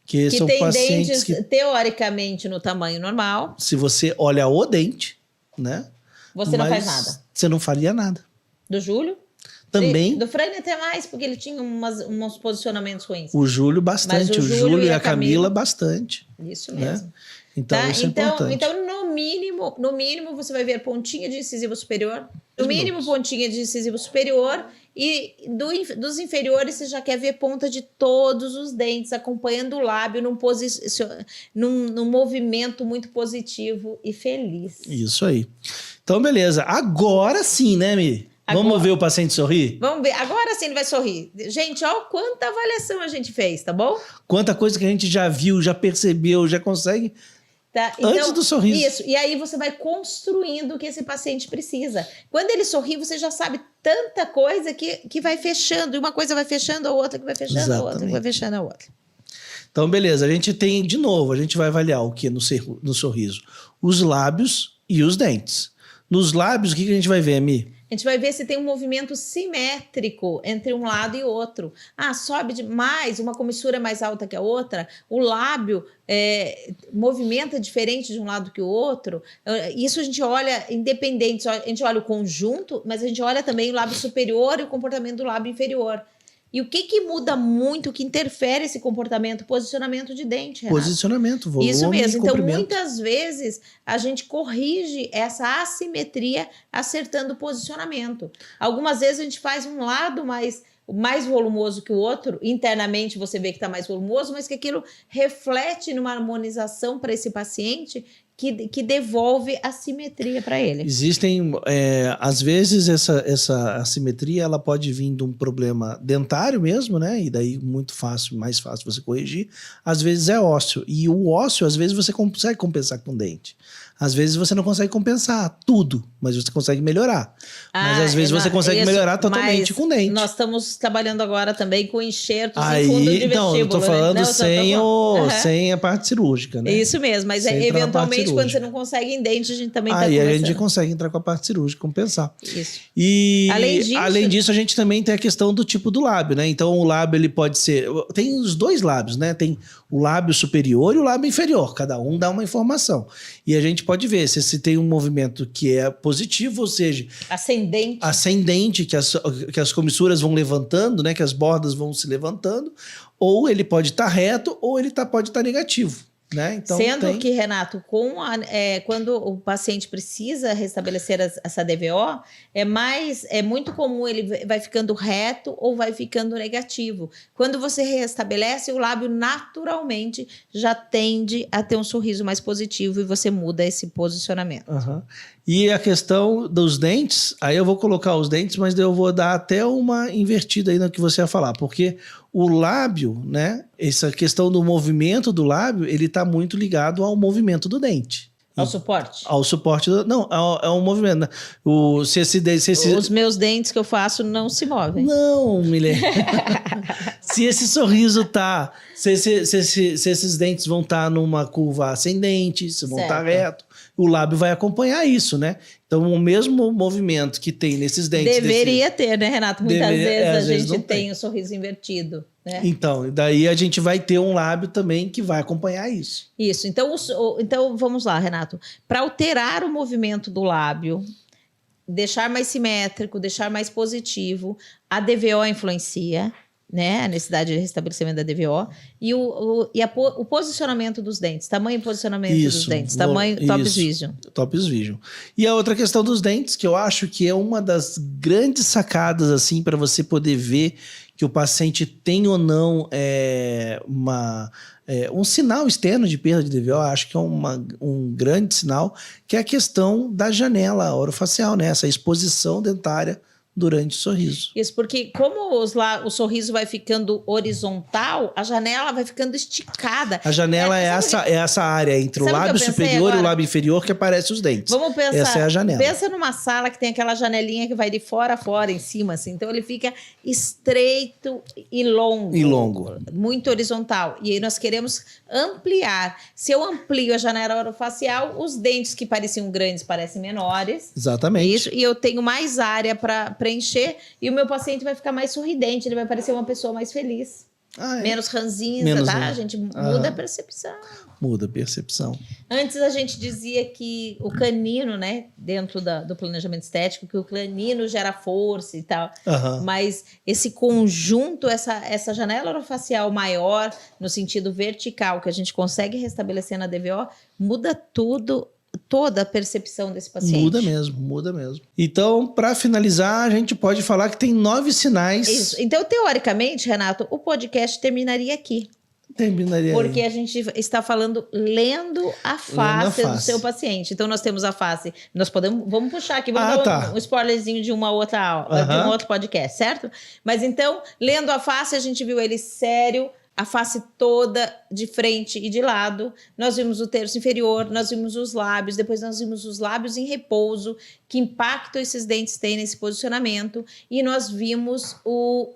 Que são tem pacientes dentes, teoricamente, no tamanho normal. Se você olha o dente, né? Você não faz nada. Você não faria nada. Do Júlio? Também. Do Frane até mais, porque ele tinha uns posicionamentos ruins. O Júlio bastante. Mas o Júlio e a Camila bastante. Isso mesmo. Né? Então, isso é importante. Então, no mínimo, você vai ver pontinha de incisivo superior. No mínimo, pontinha de incisivo superior. E dos inferiores, você já quer ver ponta de todos os dentes, acompanhando o lábio num movimento muito positivo e feliz. Isso aí. Então, beleza. Agora sim, né, Mi? Vamos ver o paciente sorrir? Vamos ver. Agora sim ele vai sorrir. Gente, olha quanta avaliação a gente fez, tá bom? Quanta coisa que a gente já viu, já percebeu, já consegue... Tá? Então, antes do sorriso. Isso. E aí você vai construindo o que esse paciente precisa. Quando ele sorri, você já sabe tanta coisa que vai fechando. E uma coisa vai fechando, a outra que vai fechando, exatamente. A outra que vai fechando, a outra. Então, beleza. A gente tem, de novo, a gente vai avaliar o que no sorriso? Os lábios e os dentes. Nos lábios, o que a gente vai ver, Mi? A gente vai ver se tem um movimento simétrico entre um lado e outro. Sobe demais, uma comissura é mais alta que a outra, o lábio movimenta diferente de um lado que o outro. Isso a gente olha independente, a gente olha o conjunto, mas a gente olha também o lábio superior e o comportamento do lábio inferior. E o que muda muito, o que interfere esse comportamento? Posicionamento de dente, Renato. Posicionamento, volume. Isso mesmo. Então, muitas vezes, a gente corrige essa assimetria acertando o posicionamento. Algumas vezes a gente faz um lado mais mais volumoso que o outro, internamente você vê que está mais volumoso, mas que aquilo reflete numa harmonização para esse paciente que devolve a simetria para ele. Existem, às vezes, essa assimetria ela pode vir de um problema dentário mesmo, né? E daí muito fácil, mais fácil você corrigir. Às vezes é ósseo. E o ósseo, às vezes, você consegue compensar com dente. Às vezes você não consegue compensar tudo, mas você consegue melhorar. Mas às vezes você consegue melhorar totalmente com dente. Nós estamos trabalhando agora também com enxertos em fundo de vestíbulo. Eu tô falando sem a parte cirúrgica, né? Isso mesmo, mas eventualmente quando você não consegue em dente, a gente também está conversando. Aí a gente consegue entrar com a parte cirúrgica, compensar. Isso. E além disso, a gente também tem a questão do tipo do lábio, né? Então o lábio ele pode ser... Tem os dois lábios, né? Tem o lábio superior e o lábio inferior. Cada um dá uma informação. E a gente pode ver se tem um movimento que é positivo, ou seja... Ascendente, que as comissuras vão levantando, né? Que as bordas vão se levantando. Ou ele pode estar reto, ou ele pode estar negativo. Né? Então, sendo que, Renato, quando o paciente precisa restabelecer essa DVO, é muito comum ele vai ficando reto ou vai ficando negativo. Quando você restabelece, o lábio naturalmente já tende a ter um sorriso mais positivo e você muda esse posicionamento. Uhum. E a questão dos dentes, aí eu vou colocar os dentes, mas eu vou dar até uma invertida aí no que você ia falar, porque o lábio, né, essa questão do movimento do lábio, ele está muito ligado ao movimento do dente. Ao suporte? Ao suporte, não, é um movimento. Os meus dentes que eu faço não se movem. Não, Milene. Se esse sorriso tá, se esses dentes vão estar numa curva ascendente, se vão estar reto, o lábio vai acompanhar isso, né? Então, o mesmo movimento que tem nesses dentes... Deveria ter, né, Renato? Muitas vezes a gente tem o sorriso invertido, né? Então, daí a gente vai ter um lábio também que vai acompanhar isso. Isso. Então vamos lá, Renato. Para alterar o movimento do lábio, deixar mais simétrico, deixar mais positivo, a DVO influencia, né? A necessidade de restabelecimento da DVO e o posicionamento dos dentes, tamanho e posicionamento dos dentes, tamanho Topes Vision. Topes Vision. E a outra questão dos dentes, que eu acho que é uma das grandes sacadas assim para você poder ver que o paciente tem ou não um sinal externo de perda de DVO, acho que é um grande sinal, que é a questão da janela orofacial, né? Essa exposição dentária durante o sorriso. Isso, porque como o sorriso vai ficando horizontal, a janela vai ficando esticada. A janela é essa área entre o lábio superior e o lábio inferior que aparece os dentes. Vamos pensar. Essa é a janela. Pensa numa sala que tem aquela janelinha que vai de fora a fora, em cima, assim. Então ele fica estreito e longo. Muito horizontal. E aí nós queremos ampliar. Se eu amplio a janela orofacial, os dentes que pareciam grandes parecem menores. Exatamente. Isso, e eu tenho mais área para preencher e o meu paciente vai ficar mais sorridente, ele vai parecer uma pessoa mais feliz. Menos ranzinza, tá? A gente muda a percepção. Muda a percepção. Antes a gente dizia que o canino, né, dentro do planejamento estético, que o canino gera força e tal. Mas esse conjunto, essa janela orofacial maior, no sentido vertical, que a gente consegue restabelecer na DVO, muda tudo. Toda a percepção desse paciente. Muda mesmo. Então, para finalizar, a gente pode falar que tem 9 sinais. Isso. Então, teoricamente, Renato, o podcast terminaria aqui. Porque a gente está falando lendo a face do seu paciente. Então, nós temos a face. Vamos puxar aqui, vamos dar um spoilerzinho de uma outra aula, de um outro podcast, certo? Mas então, lendo a face, a gente viu ele sério, a face toda de frente e de lado. Nós vimos o terço inferior, nós vimos os lábios, depois nós vimos os lábios em repouso, que impacto esses dentes têm nesse posicionamento, e nós vimos o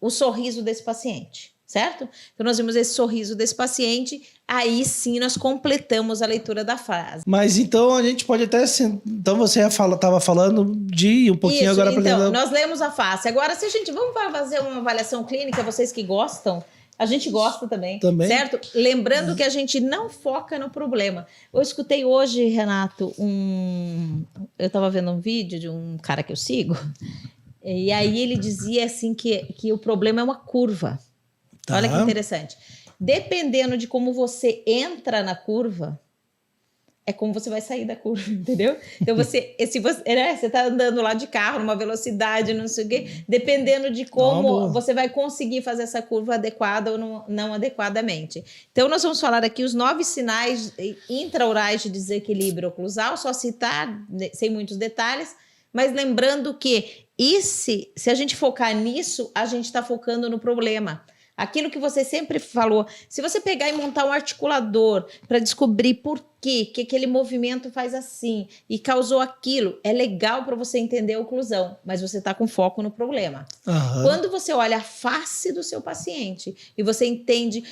sorriso desse paciente, certo? Então nós vimos esse sorriso desse paciente, aí sim nós completamos a leitura da frase. Mas então a gente pode até... Então você estava falando de um pouquinho isso, agora... Então, nós lemos a face. Agora, vamos fazer uma avaliação clínica, vocês que gostam... A gente gosta também, certo? Lembrando que a gente não foca no problema. Eu escutei hoje, Renato, eu estava vendo um vídeo de um cara que eu sigo, e aí ele dizia assim que o problema é uma curva. Olha que interessante. Dependendo de como você entra na curva, é como você vai sair da curva, entendeu? Então, se você tá andando lá de carro, numa velocidade, não sei o quê, dependendo de como você vai conseguir fazer essa curva adequada ou não adequadamente. Então, nós vamos falar aqui os 9 sinais intraorais de desequilíbrio oclusal, só citar, sem muitos detalhes, mas lembrando que se a gente focar nisso, a gente está focando no problema. Aquilo que você sempre falou, se você pegar e montar um articulador para descobrir por que aquele movimento faz assim e causou aquilo, é legal para você entender a oclusão, mas você está com foco no problema. Aham. Quando você olha a face do seu paciente e você entende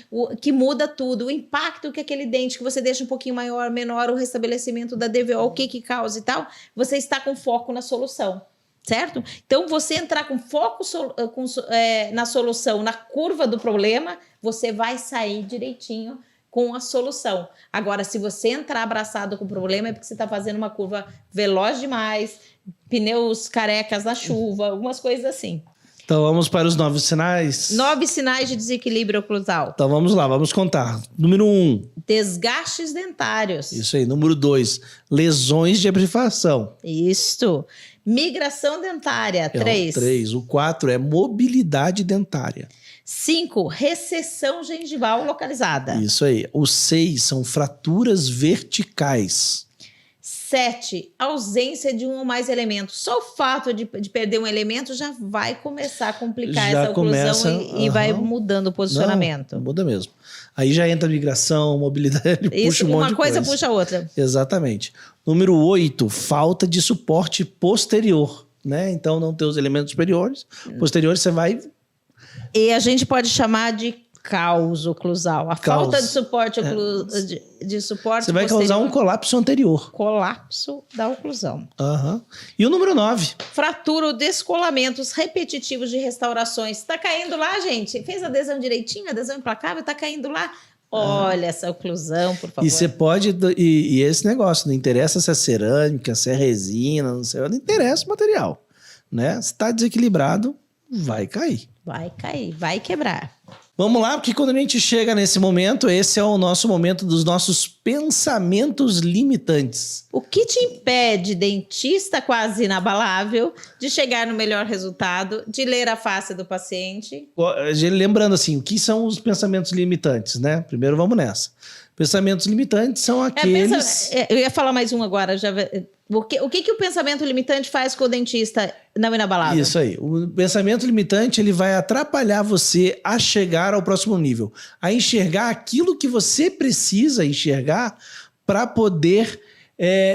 que muda tudo, o impacto que aquele dente que você deixa um pouquinho maior, menor, o restabelecimento da DVO, o que causa e tal, você está com foco na solução. Certo? Então, você entrar com foco na solução, na curva do problema, você vai sair direitinho com a solução. Agora, se você entrar abraçado com o problema, é porque você está fazendo uma curva veloz demais, pneus carecas na chuva, algumas coisas assim. Então, vamos para os 9 sinais? 9 sinais de desequilíbrio oclusal. Então, vamos lá, vamos contar. Número 1. Desgastes dentários. Isso aí. Número 2. Lesões de abrifação. Isso. Migração dentária, 3. 3. O 4 é mobilidade dentária. 5. Recessão gengival localizada. Isso aí. O 6 são fraturas verticais. 7. Ausência de um ou mais elementos. Só o fato de perder um elemento já vai começar a complicar essa oclusão e vai mudando o posicionamento. Não, muda mesmo. Aí já entra migração, mobilidade, puxa um monte de coisa. Uma coisa puxa a outra. Exatamente. Número 8, falta de suporte posterior, né? Então, não ter os elementos superiores. Posteriores, você vai... E a gente pode chamar de caos oclusal. A falta de suporte de suporte você vai causar um colapso anterior. Colapso da oclusão. Uhum. E o número 9? Fratura ou descolamentos repetitivos de restaurações. Tá caindo lá, gente? Fez a adesão direitinho, adesão implacável, tá caindo lá. Olha essa oclusão, por favor. E você pode... E esse negócio, não interessa se é cerâmica, se é resina, não interessa o material, né? Se tá desequilibrado, vai cair. Vai cair, vai quebrar. Vamos lá, porque quando a gente chega nesse momento, esse é o nosso momento dos nossos pensamentos limitantes. O que te impede, dentista quase inabalável, de chegar no melhor resultado, de ler a face do paciente? Lembrando assim, o que são os pensamentos limitantes, né? Primeiro vamos nessa. Pensamentos limitantes são aqueles... Eu ia falar mais um agora. O que o pensamento limitante faz com o dentista não inabalável? Isso aí. O pensamento limitante ele vai atrapalhar você a chegar ao próximo nível. A enxergar aquilo que você precisa enxergar para poder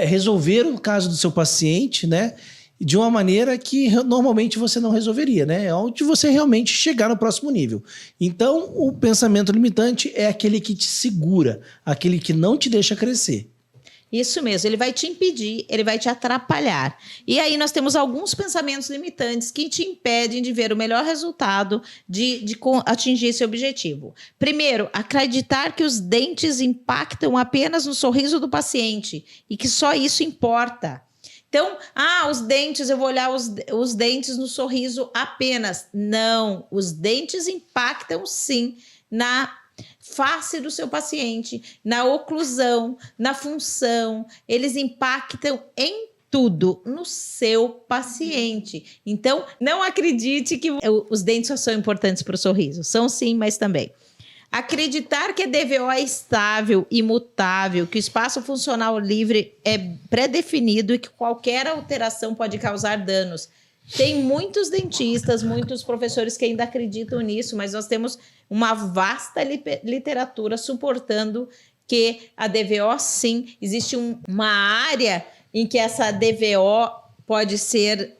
resolver o caso do seu paciente, né? De uma maneira que normalmente você não resolveria, né? É onde você realmente chegar no próximo nível. Então, o pensamento limitante é aquele que te segura, aquele que não te deixa crescer. Isso mesmo, ele vai te impedir, ele vai te atrapalhar. E aí nós temos alguns pensamentos limitantes que te impedem de ver o melhor resultado, de atingir esse objetivo. Primeiro, acreditar que os dentes impactam apenas no sorriso do paciente e que só isso importa. Então, os dentes, eu vou olhar os dentes no sorriso apenas. Não, os dentes impactam sim na face do seu paciente, na oclusão, na função. Eles impactam em tudo no seu paciente. Então, não acredite que os dentes só são importantes para o sorriso. São sim, mas também. Acreditar que a DVO é estável, imutável, que o espaço funcional livre é pré-definido e que qualquer alteração pode causar danos. Tem muitos dentistas, muitos professores que ainda acreditam nisso, mas nós temos uma vasta literatura suportando que a DVO, sim, existe uma área em que essa DVO pode ser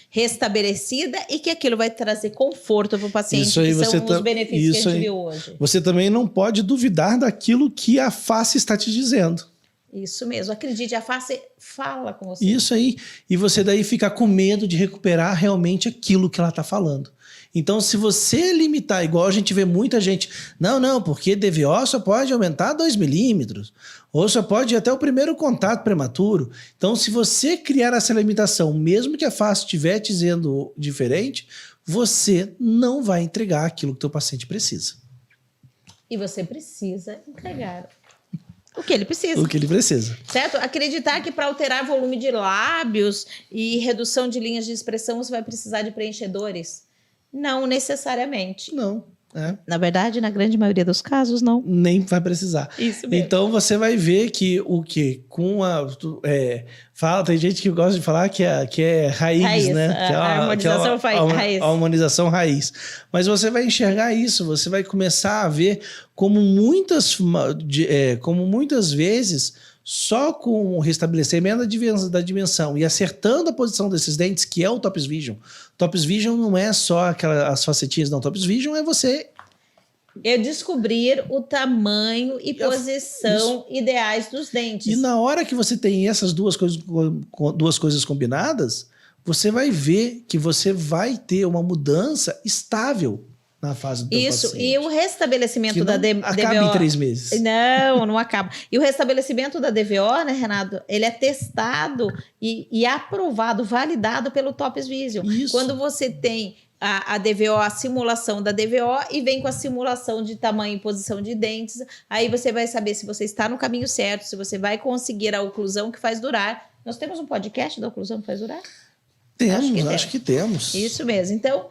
restabelecida e que aquilo vai trazer conforto para o paciente, isso aí, que são os benefícios que a gente viu hoje. Você também não pode duvidar daquilo que a face está te dizendo. Isso mesmo, acredite, a face fala com você. Isso aí, e você daí fica com medo de recuperar realmente aquilo que ela está falando. Então, se você limitar, igual a gente vê muita gente, não, porque DVO só pode aumentar 2 milímetros, ou só pode ir até o primeiro contato prematuro. Então, se você criar essa limitação, mesmo que a face estiver te dizendo diferente, você não vai entregar aquilo que o teu paciente precisa. E você precisa entregar o que ele precisa. O que ele precisa. Certo? Acreditar que para alterar volume de lábios e redução de linhas de expressão você vai precisar de preenchedores? Não necessariamente. Não. Na verdade, na grande maioria dos casos, não. Nem vai precisar. Isso mesmo. Então você vai ver que o que com tem gente que gosta de falar que é raiz, né? Que é a harmonização raiz. A harmonização raiz. Mas você vai enxergar isso, você vai começar a ver como muitas vezes só com o restabelecimento da dimensão e acertando a posição desses dentes, que é o Topes Vision. Topes Vision não é só as facetinhas, não. Topes Vision é você... descobrir o tamanho e posição ideais dos dentes. E na hora que você tem essas duas coisas combinadas, você vai ver que você vai ter uma mudança estável na fase do paciente. E o restabelecimento da DVO... acaba em 3 meses. Não acaba. E o restabelecimento da DVO, né, Renato? Ele é testado e aprovado, validado pelo Topes Vision. Isso. Quando você tem a DVO, a simulação da DVO, e vem com a simulação de tamanho e posição de dentes, aí você vai saber se você está no caminho certo, se você vai conseguir a oclusão que faz durar. Nós temos um podcast da oclusão que faz durar? Acho que temos. Isso mesmo. Então,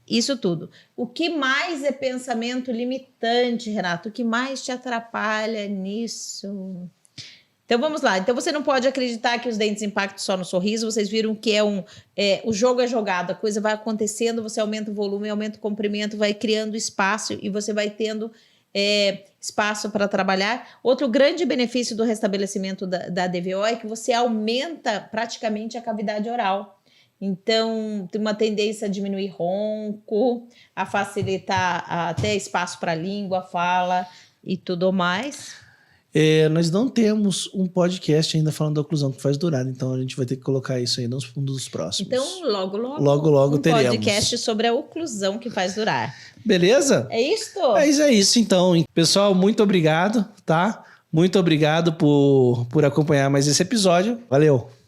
isso tudo. O que mais é pensamento limitante, Renato? O que mais te atrapalha nisso? Então, vamos lá. Então, você não pode acreditar que os dentes impactam só no sorriso. Vocês viram que o jogo é jogado. A coisa vai acontecendo, você aumenta o volume, aumenta o comprimento, vai criando espaço e você vai tendo espaço para trabalhar. Outro grande benefício do restabelecimento da DVO é que você aumenta praticamente a cavidade oral. Então, tem uma tendência a diminuir ronco, a facilitar até espaço para a língua, fala e tudo mais. Nós não temos um podcast ainda falando da oclusão que faz durar, então a gente vai ter que colocar isso aí nos dos próximos. Então, logo teremos um podcast sobre a oclusão que faz durar. Beleza? É isso? Mas é isso, então. Pessoal, muito obrigado, tá? Muito obrigado por acompanhar mais esse episódio. Valeu!